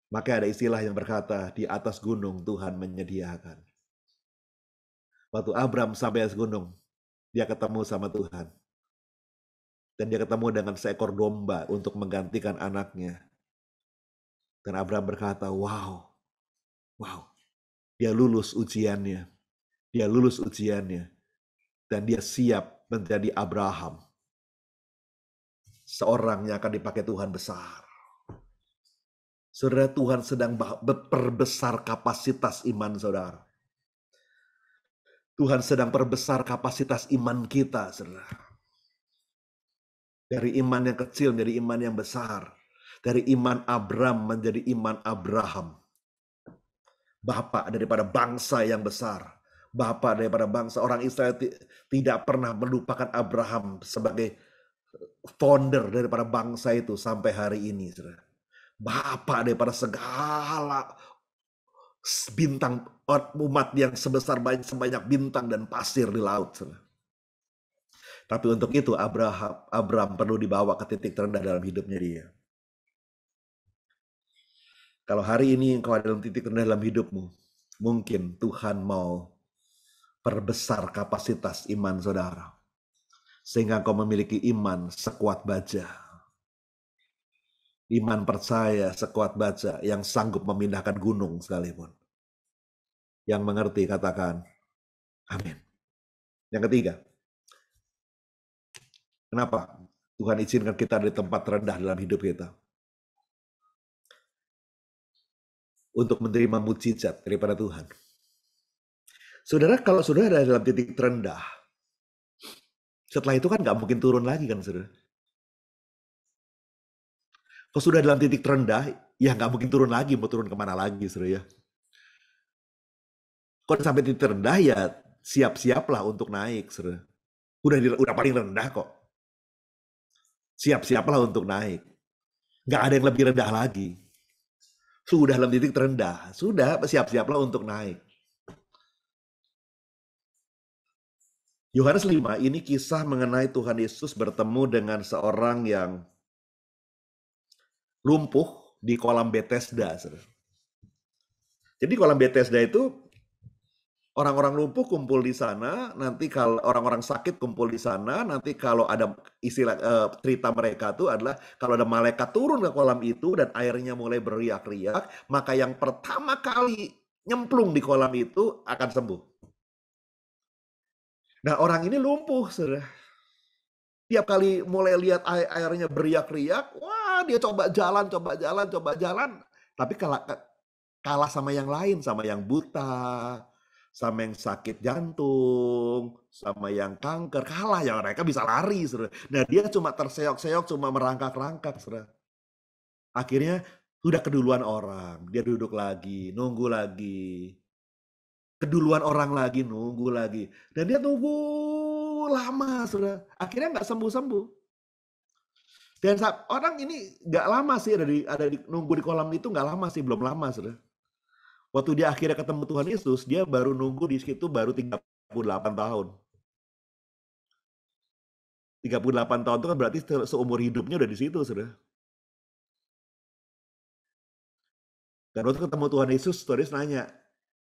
Maka ada istilah yang berkata, di atas gunung Tuhan menyediakan. Waktu Abraham sampai atas gunung, dia ketemu sama Tuhan. Dan dia ketemu dengan seekor domba untuk menggantikan anaknya. Dan Abraham berkata, wow. Dia lulus ujiannya. Dan dia siap menjadi Abraham. Seorang yang akan dipakai Tuhan besar. Saudara, Tuhan sedang perbesar kapasitas iman saudara. Tuhan sedang perbesar kapasitas iman kita, saudara. Dari iman yang kecil menjadi iman yang besar. Dari iman Abram menjadi iman Abraham. Bapak daripada bangsa yang besar. Bapak daripada bangsa. Orang Israel tidak pernah melupakan Abraham sebagai founder daripada bangsa itu sampai hari ini. Bapak daripada segala bintang umat yang sebanyak bintang dan pasir di laut. Tapi untuk itu Abraham perlu dibawa ke titik terendah dalam hidupnya dia. Kalau hari ini engkau ada dalam titik terendah dalam hidupmu, mungkin Tuhan mau perbesar kapasitas iman saudara. sehingga engkau memiliki iman sekuat baja. Iman percaya sekuat baja yang sanggup memindahkan gunung sekalipun. Yang mengerti katakan amin. Yang ketiga, kenapa Tuhan izinkan kita di tempat rendah dalam hidup kita? Untuk menerima mukjizat daripada Tuhan. Saudara, kalau saudara ada dalam titik terendah, setelah itu kan nggak mungkin turun lagi kan, saudara? Kalau sudah dalam titik terendah, ya nggak mungkin turun lagi, mau turun kemana lagi, saudara ya? Kalau sampai titik terendah, ya siap-siaplah untuk naik, saudara. Udah paling rendah kok. Siap-siaplah untuk naik. Nggak ada yang lebih rendah lagi. Sudah dalam titik terendah, sudah siap-siaplah untuk naik. Yohanes 5 ini kisah mengenai Tuhan Yesus bertemu dengan seorang yang lumpuh di kolam Bethesda. Jadi kolam Bethesda itu orang-orang lumpuh kumpul di sana, nanti kalau orang-orang sakit kumpul di sana, nanti kalau ada istilah cerita mereka itu adalah kalau ada malaikat turun ke kolam itu dan airnya mulai beriak-riak, maka yang pertama kali nyemplung di kolam itu akan sembuh. Nah, orang ini lumpuh, saudara. Tiap kali mulai lihat airnya beriak-riak, wah dia coba jalan. Tapi kalah sama yang lain, sama yang buta, sama yang sakit jantung, sama yang kanker. Kalah, yang mereka bisa lari, saudara. Nah, dia cuma terseok-seok, cuma merangkak-rangkak, saudara. Akhirnya sudah keduluan orang, dia duduk lagi, nunggu lagi. Keduluan orang lagi, nunggu lagi. Dan dia nunggu lama, saudara. Akhirnya nggak sembuh-sembuh. Dan orang ini nggak lama sih, nunggu di kolam itu nggak lama sih, belum lama, saudara. Waktu dia akhirnya ketemu Tuhan Yesus, dia baru nunggu di situ baru 38 tahun. 38 tahun itu kan berarti seumur hidupnya udah di situ, saudara. Dan waktu ketemu Tuhan Yesus nanya,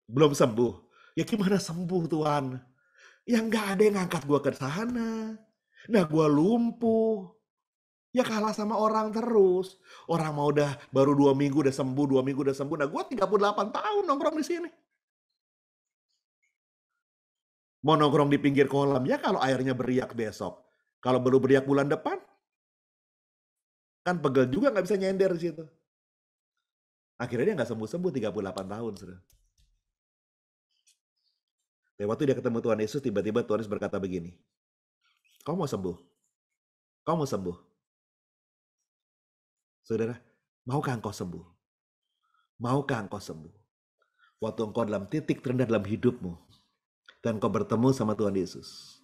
belum sembuh. Ya gimana sembuh Tuhan? Ya nggak ada yang ngangkat gue ke sana. Nah gue lumpuh. Ya kalah sama orang terus. Orang mau udah baru 2 minggu udah sembuh, 2 minggu udah sembuh. Nah gue 38 tahun nongkrong di sini. Mau nongkrong di pinggir kolam, ya kalau airnya beriak besok. Kalau baru beriak bulan depan, kan pegel juga nggak bisa nyender di situ. Akhirnya dia nggak sembuh-sembuh 38 tahun. Saudara. Dan waktu dia ketemu Tuhan Yesus, tiba-tiba Tuhan Yesus berkata begini, kau mau sembuh? Kau mau sembuh? Saudara, maukah engkau sembuh? Maukah engkau sembuh? Waktu engkau dalam titik terendah dalam hidupmu, dan engkau bertemu sama Tuhan Yesus,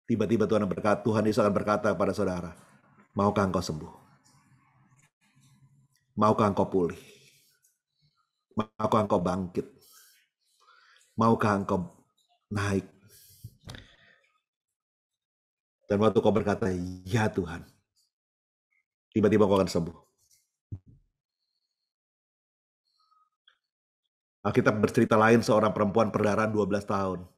tiba-tiba Tuhan Yesus akan berkata kepada saudara, maukah engkau sembuh? Maukah engkau pulih? Maukah engkau bangkit? Maukah engkau naik? Dan waktu kau berkata, ya Tuhan, tiba-tiba kau akan sembuh. Alkitab bercerita lain seorang perempuan perdarahan 12 tahun.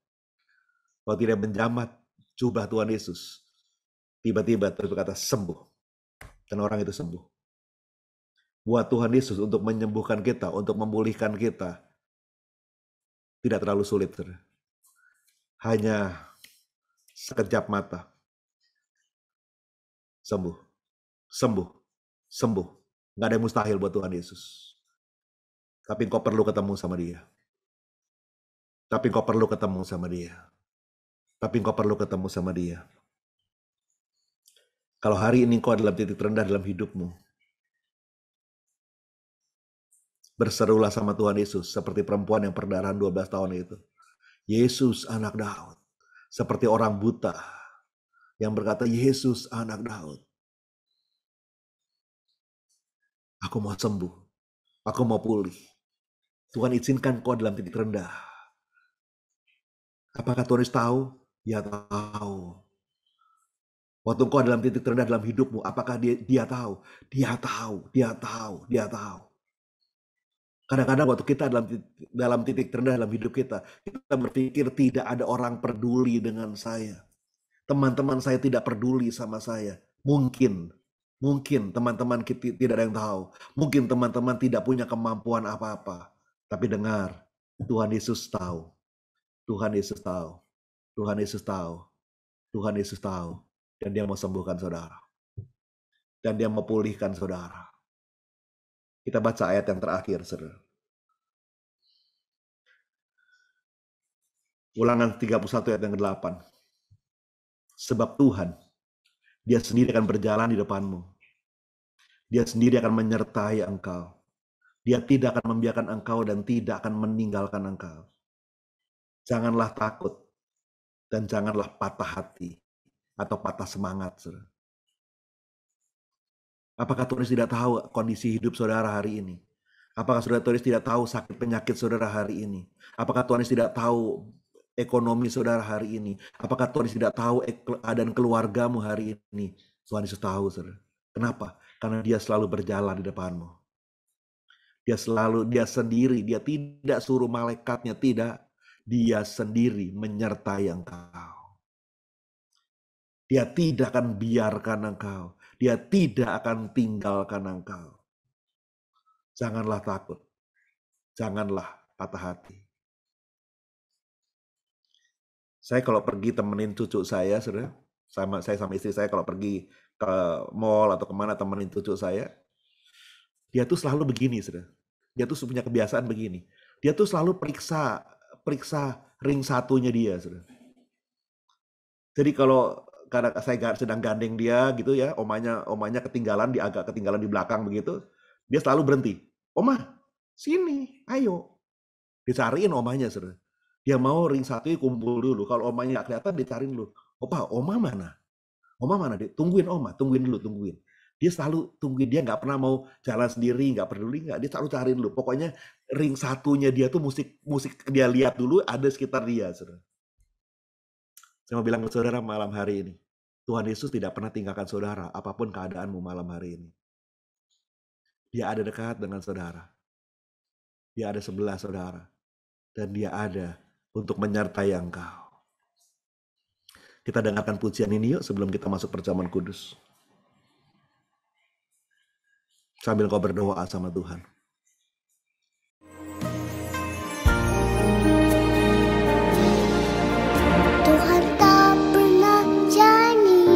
Waktu dia menjamat jubah Tuhan Yesus, tiba-tiba Tuhan berkata, sembuh. Dan orang itu sembuh. Buat Tuhan Yesus untuk menyembuhkan kita, untuk memulihkan kita, tidak terlalu sulit. Hanya sekejap mata. Sembuh. Sembuh. Sembuh. Nggak ada yang mustahil buat Tuhan Yesus. Tapi engkau perlu ketemu sama dia. Tapi engkau perlu ketemu sama dia. Tapi engkau perlu ketemu sama dia. Kalau hari ini engkau dalam titik terendah dalam hidupmu, berserulah sama Tuhan Yesus seperti perempuan yang perdarahan 12 tahun itu. Yesus anak Daud. Seperti orang buta yang berkata, Yesus anak Daud. Aku mau sembuh. Aku mau pulih. Tuhan izinkan kau dalam titik rendah. Apakah Tuhan Yesus tahu? Ya tahu. Waktu kau dalam titik terendah dalam hidupmu, apakah dia tahu? Dia tahu, dia tahu, dia tahu. Kadang-kadang waktu kita dalam titik terendah dalam hidup kita berpikir tidak ada orang peduli dengan saya. Teman-teman saya tidak peduli sama saya. Mungkin teman-teman kita tidak ada yang tahu. Mungkin teman-teman tidak punya kemampuan apa-apa. Tapi dengar, Tuhan Yesus tahu. Tuhan Yesus tahu. Tuhan Yesus tahu. Tuhan Yesus tahu. Dan dia mau sembuhkan saudara. Dan dia mau pulihkan saudara. Kita baca ayat yang terakhir, saudara. Ulangan 31 ayat yang ke-8. Sebab Tuhan, dia sendiri akan berjalan di depanmu. Dia sendiri akan menyertai engkau. Dia tidak akan membiarkan engkau dan tidak akan meninggalkan engkau. Janganlah takut dan janganlah patah hati atau patah semangat. Saudara. Apakah Tuhan tidak tahu kondisi hidup saudara hari ini? Apakah Tuhan tidak tahu sakit penyakit saudara hari ini? Apakah Tuhan tidak tahu ekonomi saudara hari ini? Apakah Tuhan tidak tahu keadaan keluargamu hari ini? Tuhan Yesus tahu, saudara. Kenapa? Karena dia selalu berjalan di depanmu. Dia sendiri, dia tidak suruh malaikatnya, tidak. Dia sendiri menyertai engkau. Dia tidak akan biarkan engkau. Dia tidak akan tinggalkan engkau. Janganlah takut. Janganlah patah hati. Saya kalau pergi temenin cucu saya, saudara, saya sama istri saya kalau pergi ke mall atau kemana temenin cucu saya, dia tuh selalu begini, saudara. Dia tuh punya kebiasaan begini. Dia tuh selalu periksa ring satunya dia, saudara. Jadi kalau karena saya sedang gandeng dia gitu ya, omanya ketinggalan di belakang begitu, dia selalu berhenti. Oma, sini, ayo. Dicariin omanya, saudara. Dia mau ring satunya kumpul dulu. Kalau omanya nggak kelihatan, dicariin dulu. Opa, oma mana? Oma mana? Tungguin oma, tungguin. Dia selalu tungguin, dia nggak pernah mau jalan sendiri, nggak peduli, nggak. Dia selalu cariin dulu. Pokoknya ring satunya dia tuh musik dia lihat dulu ada sekitar dia, saudara. Saya mau bilang ke saudara malam hari ini, Tuhan Yesus tidak pernah tinggalkan saudara, apapun keadaanmu malam hari ini. Dia ada dekat dengan saudara. Dia ada sebelah saudara. Dan dia ada untuk menyertai engkau. Kita dengarkan pujian ini yuk sebelum kita masuk perjamuan kudus. Sambil kau berdoa sama Tuhan. Tuhan tak pernah janji,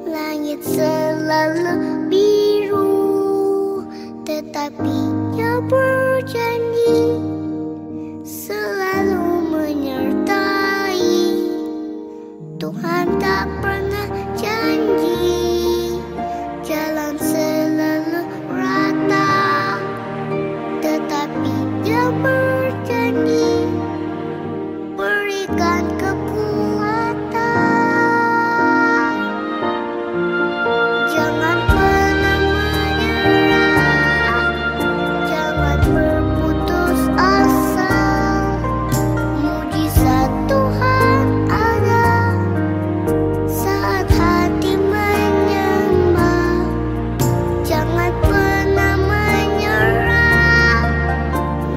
langit selalu biru, tetapi Dia berjanji selalu menyertai. Tuhan tak pernah janji jalan selalu rata, tetapi Dia berjanji berikan kekuatan. Jangan pernah menyerah, jangan berputus asa. Mujizat Tuhan ada saat hati menyembah. Jangan pernah menyerah,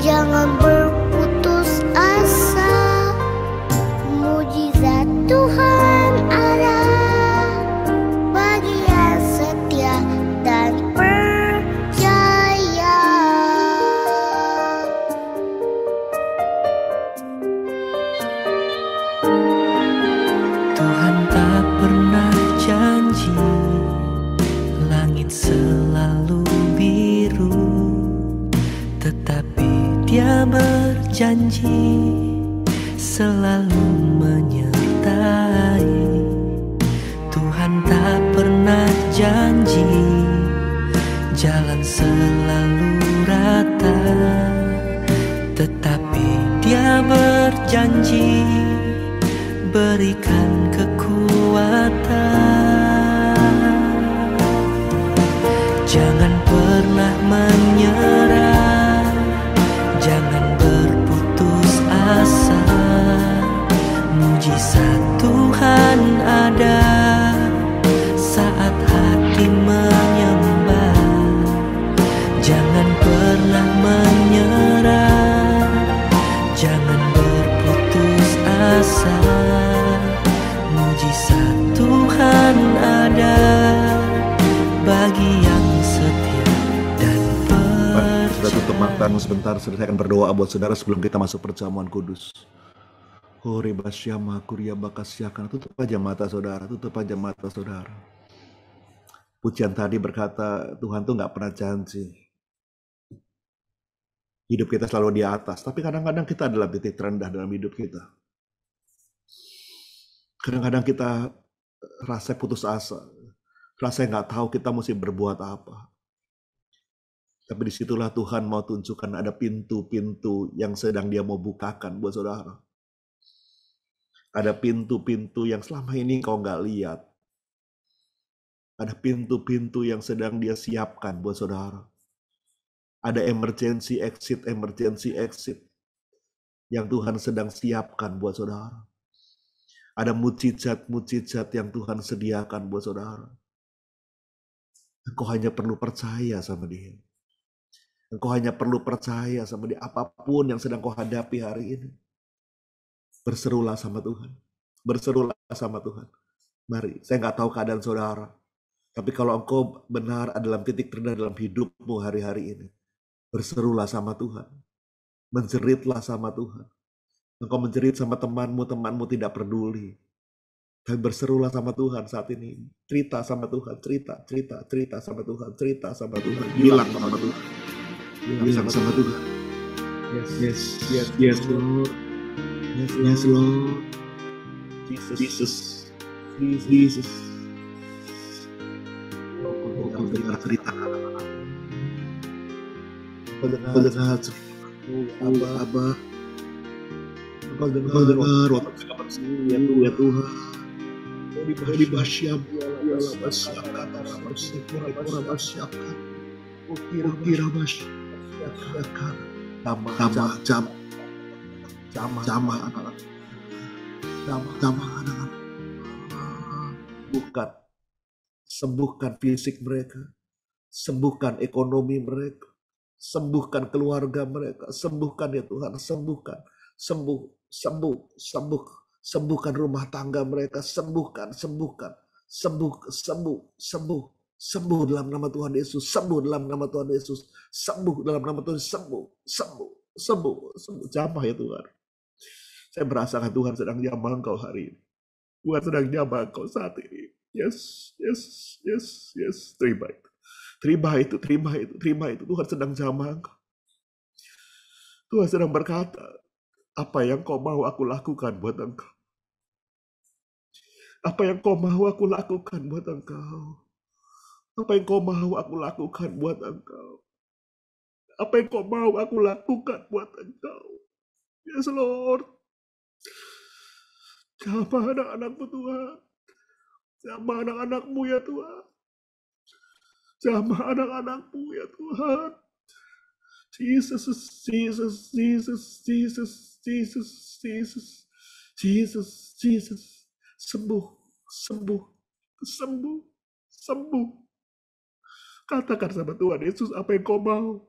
jangan berputus asa. Mujizat Tuhan ada bagi yang setia dan percaya. Tuhan tak pernah janji, langit selalu biru, tetapi Dia berjanji selalu menyertai. Tuhan tak pernah janji jalan selalu rata, tetapi Dia berjanji berikan kekuatan. Jangan pernah menyerah, jangan berputus asa. Mujizat Tuhan ada saat hati menyembah. Jangan pernah menyerah, jangan berputus asa. kebaktianmu sebentar, saya akan berdoa buat saudara sebelum kita masuk perjamuan kudus. Hore basyama kuria bakasyakan. Tutup aja mata saudara, tutup aja mata saudara. Pujian tadi berkata Tuhan tuh nggak pernah janji hidup kita selalu di atas, tapi kadang-kadang kita adalah titik terendah dalam hidup kita. Kadang-kadang kita rasa putus asa, rasa nggak tahu kita mesti berbuat apa. Tapi disitulah Tuhan mau tunjukkan ada pintu-pintu yang sedang Dia mau bukakan buat saudara. Ada pintu-pintu yang selama ini kau nggak lihat. Ada pintu-pintu yang sedang Dia siapkan buat saudara. Ada emergency exit yang Tuhan sedang siapkan buat saudara. Ada mujizat-mujizat yang Tuhan sediakan buat saudara. Engkau hanya perlu percaya sama Dia. Engkau hanya perlu percaya sama Dia. Apapun yang sedang kau hadapi hari ini, berserulah sama Tuhan. Berserulah sama Tuhan. Mari, saya nggak tahu keadaan saudara. Tapi kalau engkau benar dalam titik terendah dalam hidupmu hari-hari ini, berserulah sama Tuhan. Menjeritlah sama Tuhan. Engkau menjerit sama temanmu tidak peduli. Tapi berserulah sama Tuhan saat ini. Cerita sama Tuhan, cerita sama Tuhan, cerita sama Tuhan. Bilang sama Tuhan. Bilang sama Tuhan. Yes, Lord. Yes, Lord. Jesus. Kau dengar cerita. Kau dengar cerita. Abah. Kau dengar waktu kabar ya Tuhan. Kau dibasyam. Kira masyarakat. Jama anak-anak. Bukan. Sembuhkan fisik mereka. Sembuhkan ekonomi mereka. Sembuhkan keluarga mereka. Sembuhkan ya Tuhan. Sembuhkan rumah tangga mereka. Sembuh dalam nama Tuhan Yesus. Sembuh dalam nama Tuhan Yesus. Sembuh dalam nama Tuhan. Sembuh. Jamah ya Tuhan. Saya merasakan Tuhan sedang jamah Engkau hari ini. Tuhan sedang jamah Engkau saat ini. Yes. Terima itu. Tuhan sedang jamah Engkau. Tuhan sedang berkata, apa yang kau mau aku lakukan buat engkau? Apa yang kau mau aku lakukan buat engkau? Apa yang kau mau aku lakukan buat engkau? Apa yang kau mau aku lakukan buat engkau? Yes, Lord. Jamah anak-anakmu Tuhan. Jamah anak-anakmu ya Tuhan. Jamah anak-anakmu ya Tuhan. Jesus. Sembuh. Katakan sama Tuhan Yesus apa yang kau mau.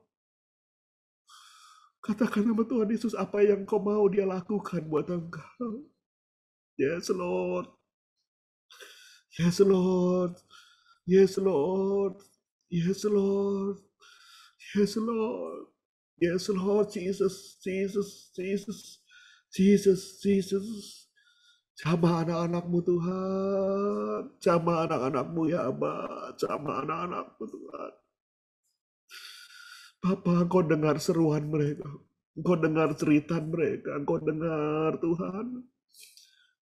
Katakan sama Tuhan Yesus apa yang kau mau Dia lakukan buat engkau. Yes, Lord. Jesus. Jamah anak-anakmu Tuhan. Jamah anak-anakmu ya Abah. Jamah anak-anakmu Tuhan. Bapa, Engkau dengar seruan mereka. Engkau dengar cerita mereka. Engkau dengar Tuhan.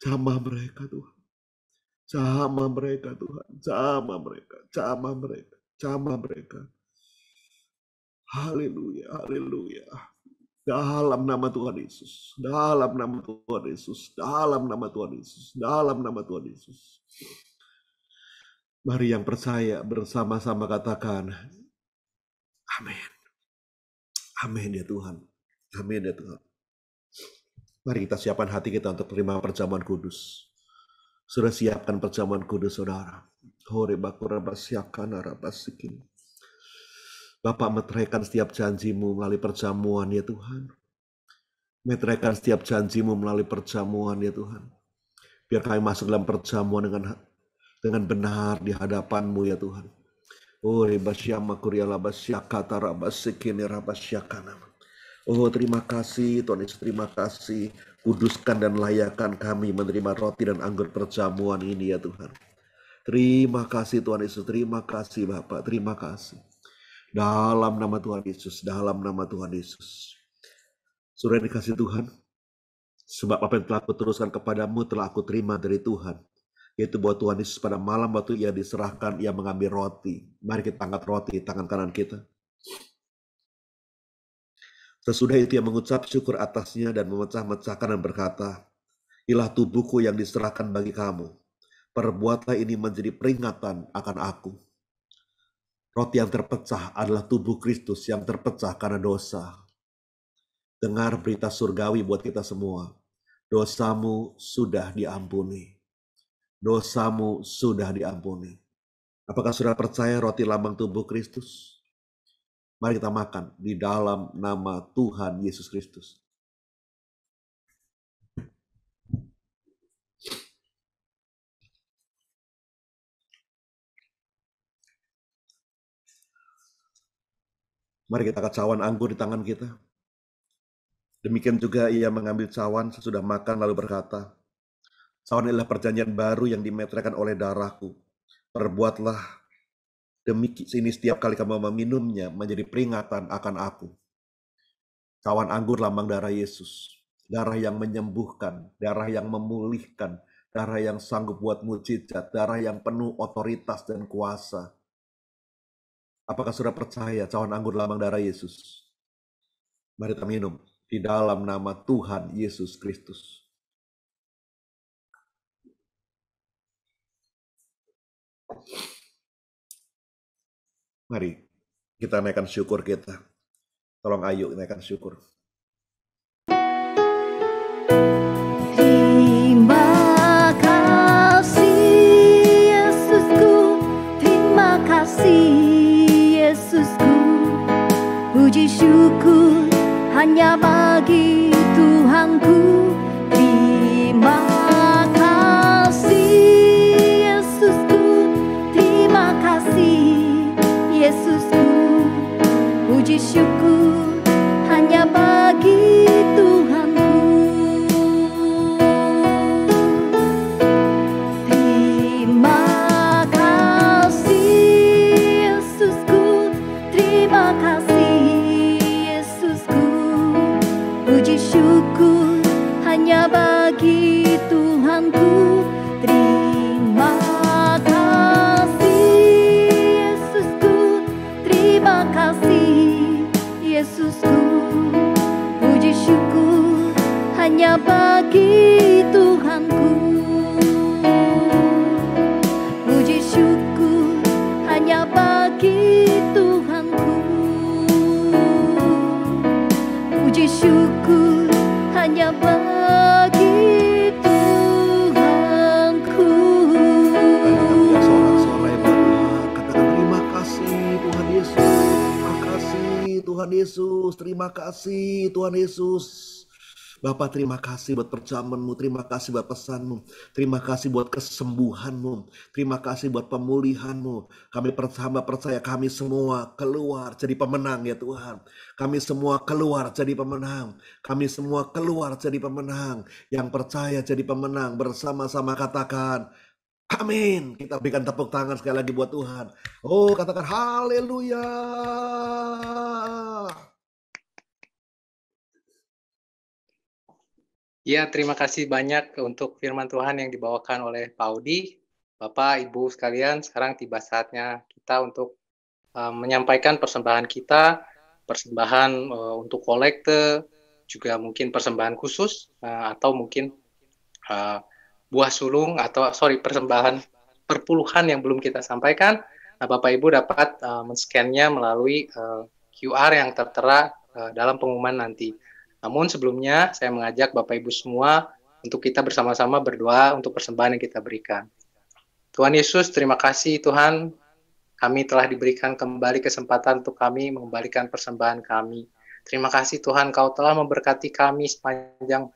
Jamah mereka Tuhan. Jamah mereka. Haleluya. Dalam nama Tuhan Yesus. Mari yang percaya bersama-sama katakan amin ya Tuhan. Mari kita siapkan hati kita untuk terima perjamuan kudus. Sudah siapkan perjamuan kudus saudara. Hore bakura basyakana rabasikin. Bapak meteraikan setiap janji-Mu melalui perjamuan ya Tuhan. Meteraikan setiap janji-Mu melalui perjamuan ya Tuhan. Biar kami masuk dalam perjamuan dengan benar di hadapan-Mu ya Tuhan. Oh, rebasyama kuriala basyakata rabasikini rabasyakana. Oh, terima kasih Tuhan Yesus, terima kasih. Kuduskan dan layakkan kami menerima roti dan anggur perjamuan ini ya Tuhan. Terima kasih Tuhan Yesus, terima kasih Bapak, terima kasih. Dalam nama Tuhan Yesus, dalam nama Tuhan Yesus. Saudara dikasih Tuhan, sebab apa yang telah aku teruskan kepadamu telah aku terima dari Tuhan. Yaitu bahwa Tuhan Yesus pada malam waktu ia diserahkan, ia mengambil roti. Mari kita angkat roti di tangan kanan kita. Sesudah itu ia mengucap syukur atasnya dan memecah-mecahkan dan berkata, inilah tubuhku yang diserahkan bagi kamu. Perbuatlah ini menjadi peringatan akan aku. Roti yang terpecah adalah tubuh Kristus yang terpecah karena dosa. Dengar berita surgawi buat kita semua. Dosamu sudah diampuni. Dosamu sudah diampuni. Apakah saudara percaya roti lambang tubuh Kristus? Mari kita makan di dalam nama Tuhan Yesus Kristus. Mari kita angkat cawan anggur di tangan kita. Demikian juga ia mengambil cawan sesudah makan lalu berkata, cawan adalah perjanjian baru yang dimeteraikan oleh darahku. Perbuatlah demikian ini setiap kali kamu meminumnya menjadi peringatan akan aku. Cawan anggur lambang darah Yesus. Darah yang menyembuhkan, darah yang memulihkan, darah yang sanggup buat mujizat, darah yang penuh otoritas dan kuasa. Apakah saudara percaya cawan anggur lambang darah Yesus? Mari kita minum di dalam nama Tuhan Yesus Kristus. Mari kita naikkan syukur kita. Tolong ayo naikkan syukur. Terima kasih Yesusku, terima kasih Yesusku. Puji syukur hanya bagi Tuhanku. Terima kasih Yesusku, terima kasih Yesusku. Puji syukur hanya bagi Tuhanku. Terima kasih Yesusku, terima kasih Yesusku. Puji syukur hanya bagi Tuhanku. Terima kasih Yesusku, terima kasih Yesusku. Puji syukur hanya bagi Tuhanku. Puji syukur hanya bagi Tuhanku. Puji syukur hanya bagi Tuhanku. Sorak-sorai berdoa, katakan terima kasih Tuhan Yesus. Terima kasih Tuhan Yesus. Terima kasih Tuhan Yesus. Bapak terima kasih buat perjamuan-Mu, terima kasih buat pesan-Mu, terima kasih buat kesembuhan-Mu, terima kasih buat pemulihan-Mu. Kami percaya kami semua keluar jadi pemenang ya Tuhan. Kami semua keluar jadi pemenang. Kami semua keluar jadi pemenang. Yang percaya jadi pemenang, bersama-sama katakan amin. Kita berikan tepuk tangan sekali lagi buat Tuhan. Oh, katakan haleluya. Ya, terima kasih banyak untuk firman Tuhan yang dibawakan oleh Pak Audi. Bapak, Ibu sekalian, sekarang tiba saatnya kita untuk menyampaikan persembahan kita, persembahan untuk kolekte, juga mungkin persembahan khusus, atau mungkin buah sulung, atau persembahan perpuluhan yang belum kita sampaikan. Nah, Bapak Ibu dapat men-scan-nya melalui QR yang tertera dalam pengumuman nanti. Namun sebelumnya saya mengajak Bapak Ibu semua untuk kita bersama-sama berdoa untuk persembahan yang kita berikan. Tuhan Yesus, terima kasih Tuhan, kami telah diberikan kembali kesempatan untuk kami mengembalikan persembahan kami. Terima kasih Tuhan, Kau telah memberkati kami sepanjang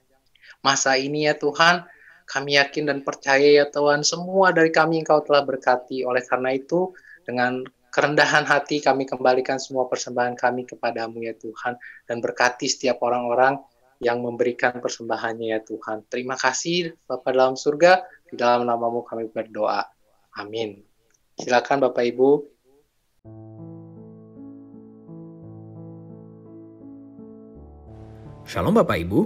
masa ini ya Tuhan. Kami yakin dan percaya ya Tuhan, semua dari kami Engkau telah berkati. Oleh karena itu, dengan kerendahan hati kami kembalikan semua persembahan kami kepadamu ya Tuhan. Dan berkati setiap orang-orang yang memberikan persembahannya ya Tuhan. Terima kasih Bapa dalam surga, di dalam namamu kami berdoa. Amin. Silakan Bapak Ibu. Shalom Bapak Ibu,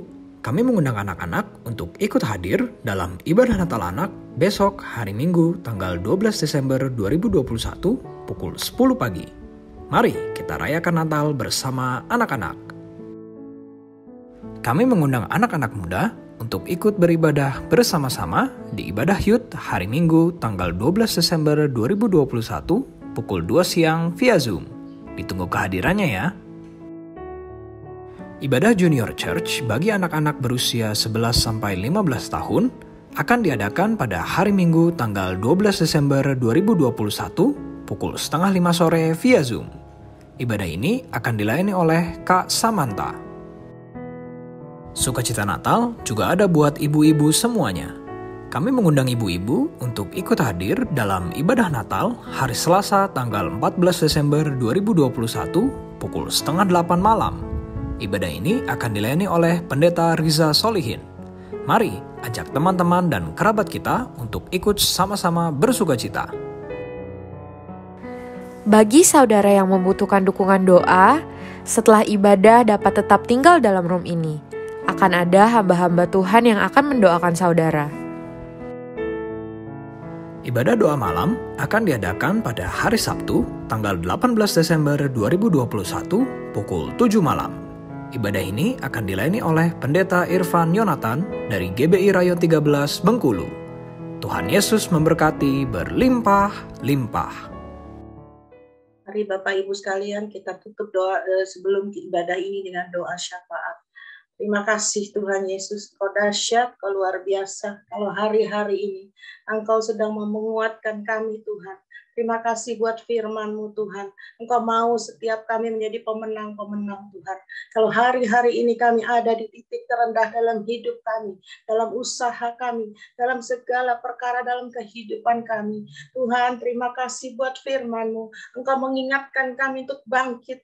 kami mengundang anak-anak untuk ikut hadir dalam ibadah Natal Anak besok hari Minggu tanggal 12 Desember 2021 pukul 10 pagi. Mari kita rayakan Natal bersama anak-anak. Kami mengundang anak-anak muda untuk ikut beribadah bersama-sama di ibadah Youth hari Minggu tanggal 12 Desember 2021 pukul 2 siang via Zoom. Ditunggu kehadirannya ya. Ibadah Junior Church bagi anak-anak berusia 11-15 tahun akan diadakan pada hari Minggu tanggal 12 Desember 2021 pukul 4:30 sore via Zoom. Ibadah ini akan dilayani oleh Kak Samantha. Sukacita Natal juga ada buat ibu-ibu semuanya. Kami mengundang ibu-ibu untuk ikut hadir dalam ibadah Natal hari Selasa tanggal 14 Desember 2021 pukul 7:30 malam. Ibadah ini akan dilayani oleh Pendeta Riza Solihin. Mari ajak teman-teman dan kerabat kita untuk ikut sama-sama bersukacita. Bagi saudara yang membutuhkan dukungan doa, setelah ibadah dapat tetap tinggal dalam room ini. Akan ada hamba-hamba Tuhan yang akan mendoakan saudara. Ibadah doa malam akan diadakan pada hari Sabtu, tanggal 18 Desember 2021 pukul 7 malam. Ibadah ini akan dilayani oleh Pendeta Irfan Yonatan dari GBI Rayon 13 Bengkulu. Tuhan Yesus memberkati berlimpah-limpah. Mari Bapak Ibu sekalian kita tutup doa sebelum ibadah ini dengan doa syafaat. Terima kasih Tuhan Yesus, Kau dahsyat, Kau luar biasa. Kalau hari-hari ini Engkau sedang menguatkan kami Tuhan. Terima kasih buat firman-Mu Tuhan. Engkau mau setiap kami menjadi pemenang-pemenang Tuhan. Kalau hari-hari ini kami ada di titik terendah dalam hidup kami, dalam usaha kami, dalam segala perkara dalam kehidupan kami. Tuhan, terima kasih buat firman-Mu. Engkau mengingatkan kami untuk bangkit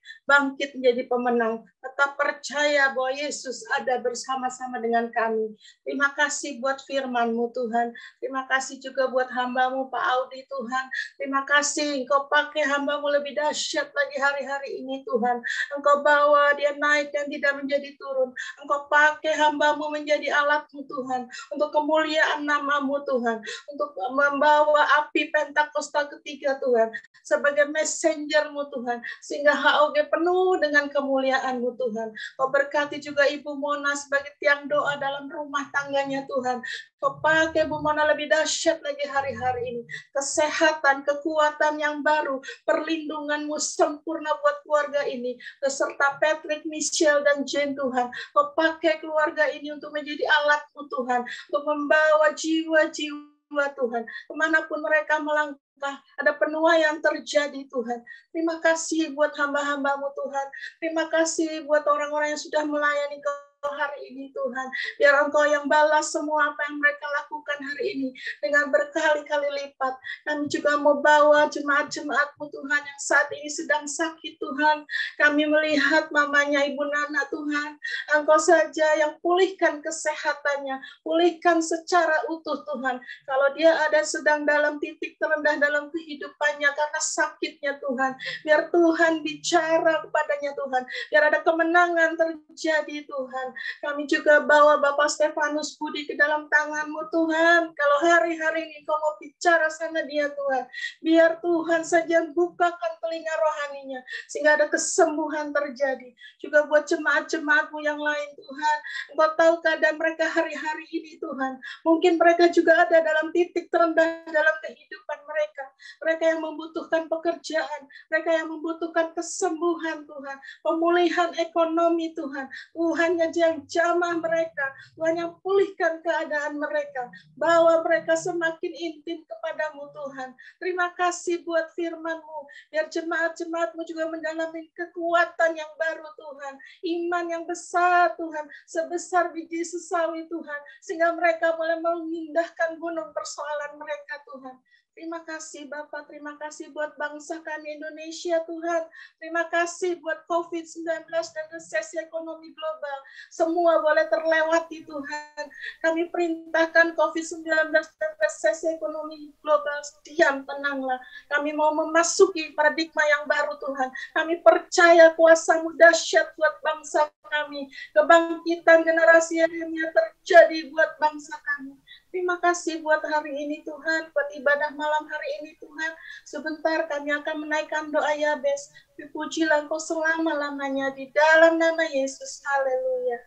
menjadi pemenang. Tetap percaya bahwa Yesus ada bersama-sama dengan kami. Terima kasih buat firman-Mu Tuhan. Terima kasih juga buat hamba-Mu Pak Audi Tuhan. Terima kasih Engkau pakai hamba-Mu lebih dahsyat lagi hari-hari ini Tuhan. Engkau bawa dia naik dan tidak menjadi turun. Engkau pakai hamba-Mu menjadi alat-Mu Tuhan. Untuk kemuliaan nama-Mu Tuhan. Untuk membawa api Pentakosta ketiga Tuhan. Sebagai messenger-Mu Tuhan. Sehingga HOG penuh dengan kemuliaan-Mu Tuhan. Kau berkati juga Ibu Mona sebagai tiang doa dalam rumah tangganya Tuhan. Kau pakai Bu Mona lebih dahsyat lagi hari-hari ini. Kesehatan, kekuatan yang baru, perlindungan-Mu sempurna buat keluarga ini. Beserta Patrick, Michelle, dan Jane Tuhan. Kau pakai keluarga ini untuk menjadi alat-Mu Tuhan. Untuk membawa jiwa-jiwa Tuhan. Kemanapun mereka melangkah, ada penuaian terjadi Tuhan. Terima kasih buat hamba-hamba-Mu Tuhan. Terima kasih buat orang-orang yang sudah melayani hari ini Tuhan. Biar Engkau yang balas semua apa yang mereka lakukan hari ini dengan berkali-kali lipat. Kami juga mau bawa jemaat-jemaat-Mu Tuhan yang saat ini sedang sakit Tuhan. Kami melihat mamanya Ibu Nana Tuhan. Engkau saja yang pulihkan kesehatannya. Pulihkan secara utuh Tuhan. Kalau dia ada sedang dalam titik terendah dalam kehidupannya karena sakitnya Tuhan. Biar Tuhan bicara kepadanya Tuhan. Biar ada kemenangan terjadi Tuhan. Kami juga bawa Bapak Stefanus Budi ke dalam tangan-Mu Tuhan. Kalau hari-hari ini Kau mau bicara sama dia Tuhan. Biar Tuhan saja bukakan telinga rohaninya. Sehingga ada kesembuhan terjadi. Juga buat jemaat-jemaat-Mu yang lain Tuhan. Engkau tahu keadaan mereka hari-hari ini Tuhan. Mungkin mereka juga ada dalam titik terendah dalam kehidupan mereka. Mereka yang membutuhkan pekerjaan. Mereka yang membutuhkan kesembuhan Tuhan. Pemulihan ekonomi Tuhan. Tuhan yang jamah mereka, Tuhan yang pulihkan keadaan mereka, bawa mereka semakin intim kepadamu Tuhan. Terima kasih buat firman-Mu, biar jemaat-jemaat-Mu juga mendalami kekuatan yang baru Tuhan, iman yang besar Tuhan, sebesar biji sesawi Tuhan, sehingga mereka boleh memindahkan gunung persoalan mereka Tuhan. Terima kasih Bapak, terima kasih buat bangsa kami Indonesia Tuhan. Terima kasih buat COVID-19 dan resesi ekonomi global. Semua boleh terlewati Tuhan. Kami perintahkan COVID-19 dan resesi ekonomi global, diam, tenanglah. Kami mau memasuki paradigma yang baru Tuhan. Kami percaya kuasa-Mu dahsyat buat bangsa kami. Kebangkitan generasi yang terjadi buat bangsa kami. Terima kasih buat hari ini Tuhan, buat ibadah malam hari ini Tuhan. Sebentar kami akan menaikkan doa Yabes. Dipujilah Engkau selama-lamanya di dalam nama Yesus. Haleluya.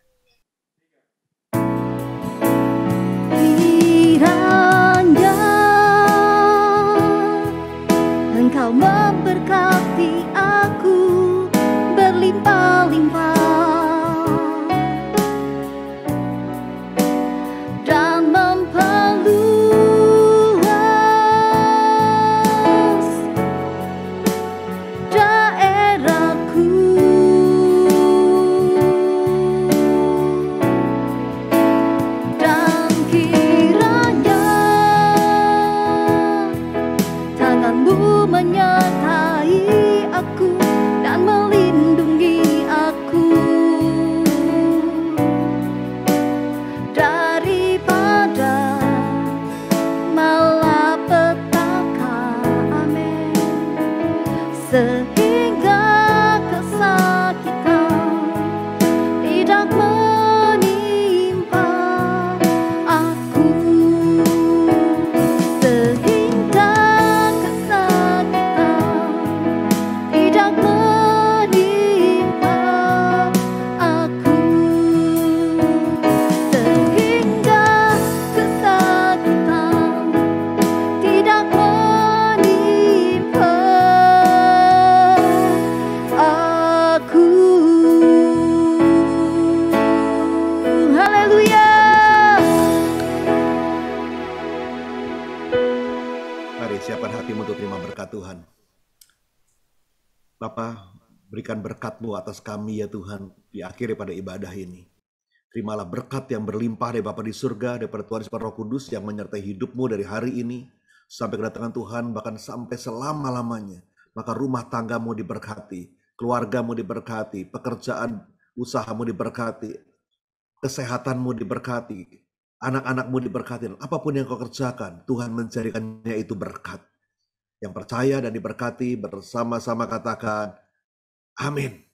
Kiranya Engkau memberkati aku berlimpah-limpah dan memperluas daerahku. Dan kiranya tangan-Mu menyertai aku dan melindungi aku daripada malapetaka. Amin. Sehingga kesakitan tidak menimpa aku. Sehingga kesakitan tidak menimpa aku. Sehingga kesakitan tidak menimpa aku. Haleluya. Mari siapkan hatimu untuk terima berkat Tuhan. Bapa, berikan berkat-Mu atas kami ya Tuhan di akhir daripada ibadah ini. Terimalah berkat yang berlimpah dari Bapa di surga, daripada Tuhan Yesus Roh Kudus yang menyertai hidupmu dari hari ini sampai kedatangan Tuhan, bahkan sampai selama-lamanya. Maka rumah tanggamu diberkati, keluargamu diberkati, pekerjaan usahamu diberkati, kesehatanmu diberkati, anak-anakmu diberkati, dan apapun yang kau kerjakan, Tuhan menjadikannya itu berkat. Yang percaya dan diberkati bersama-sama katakan, amin.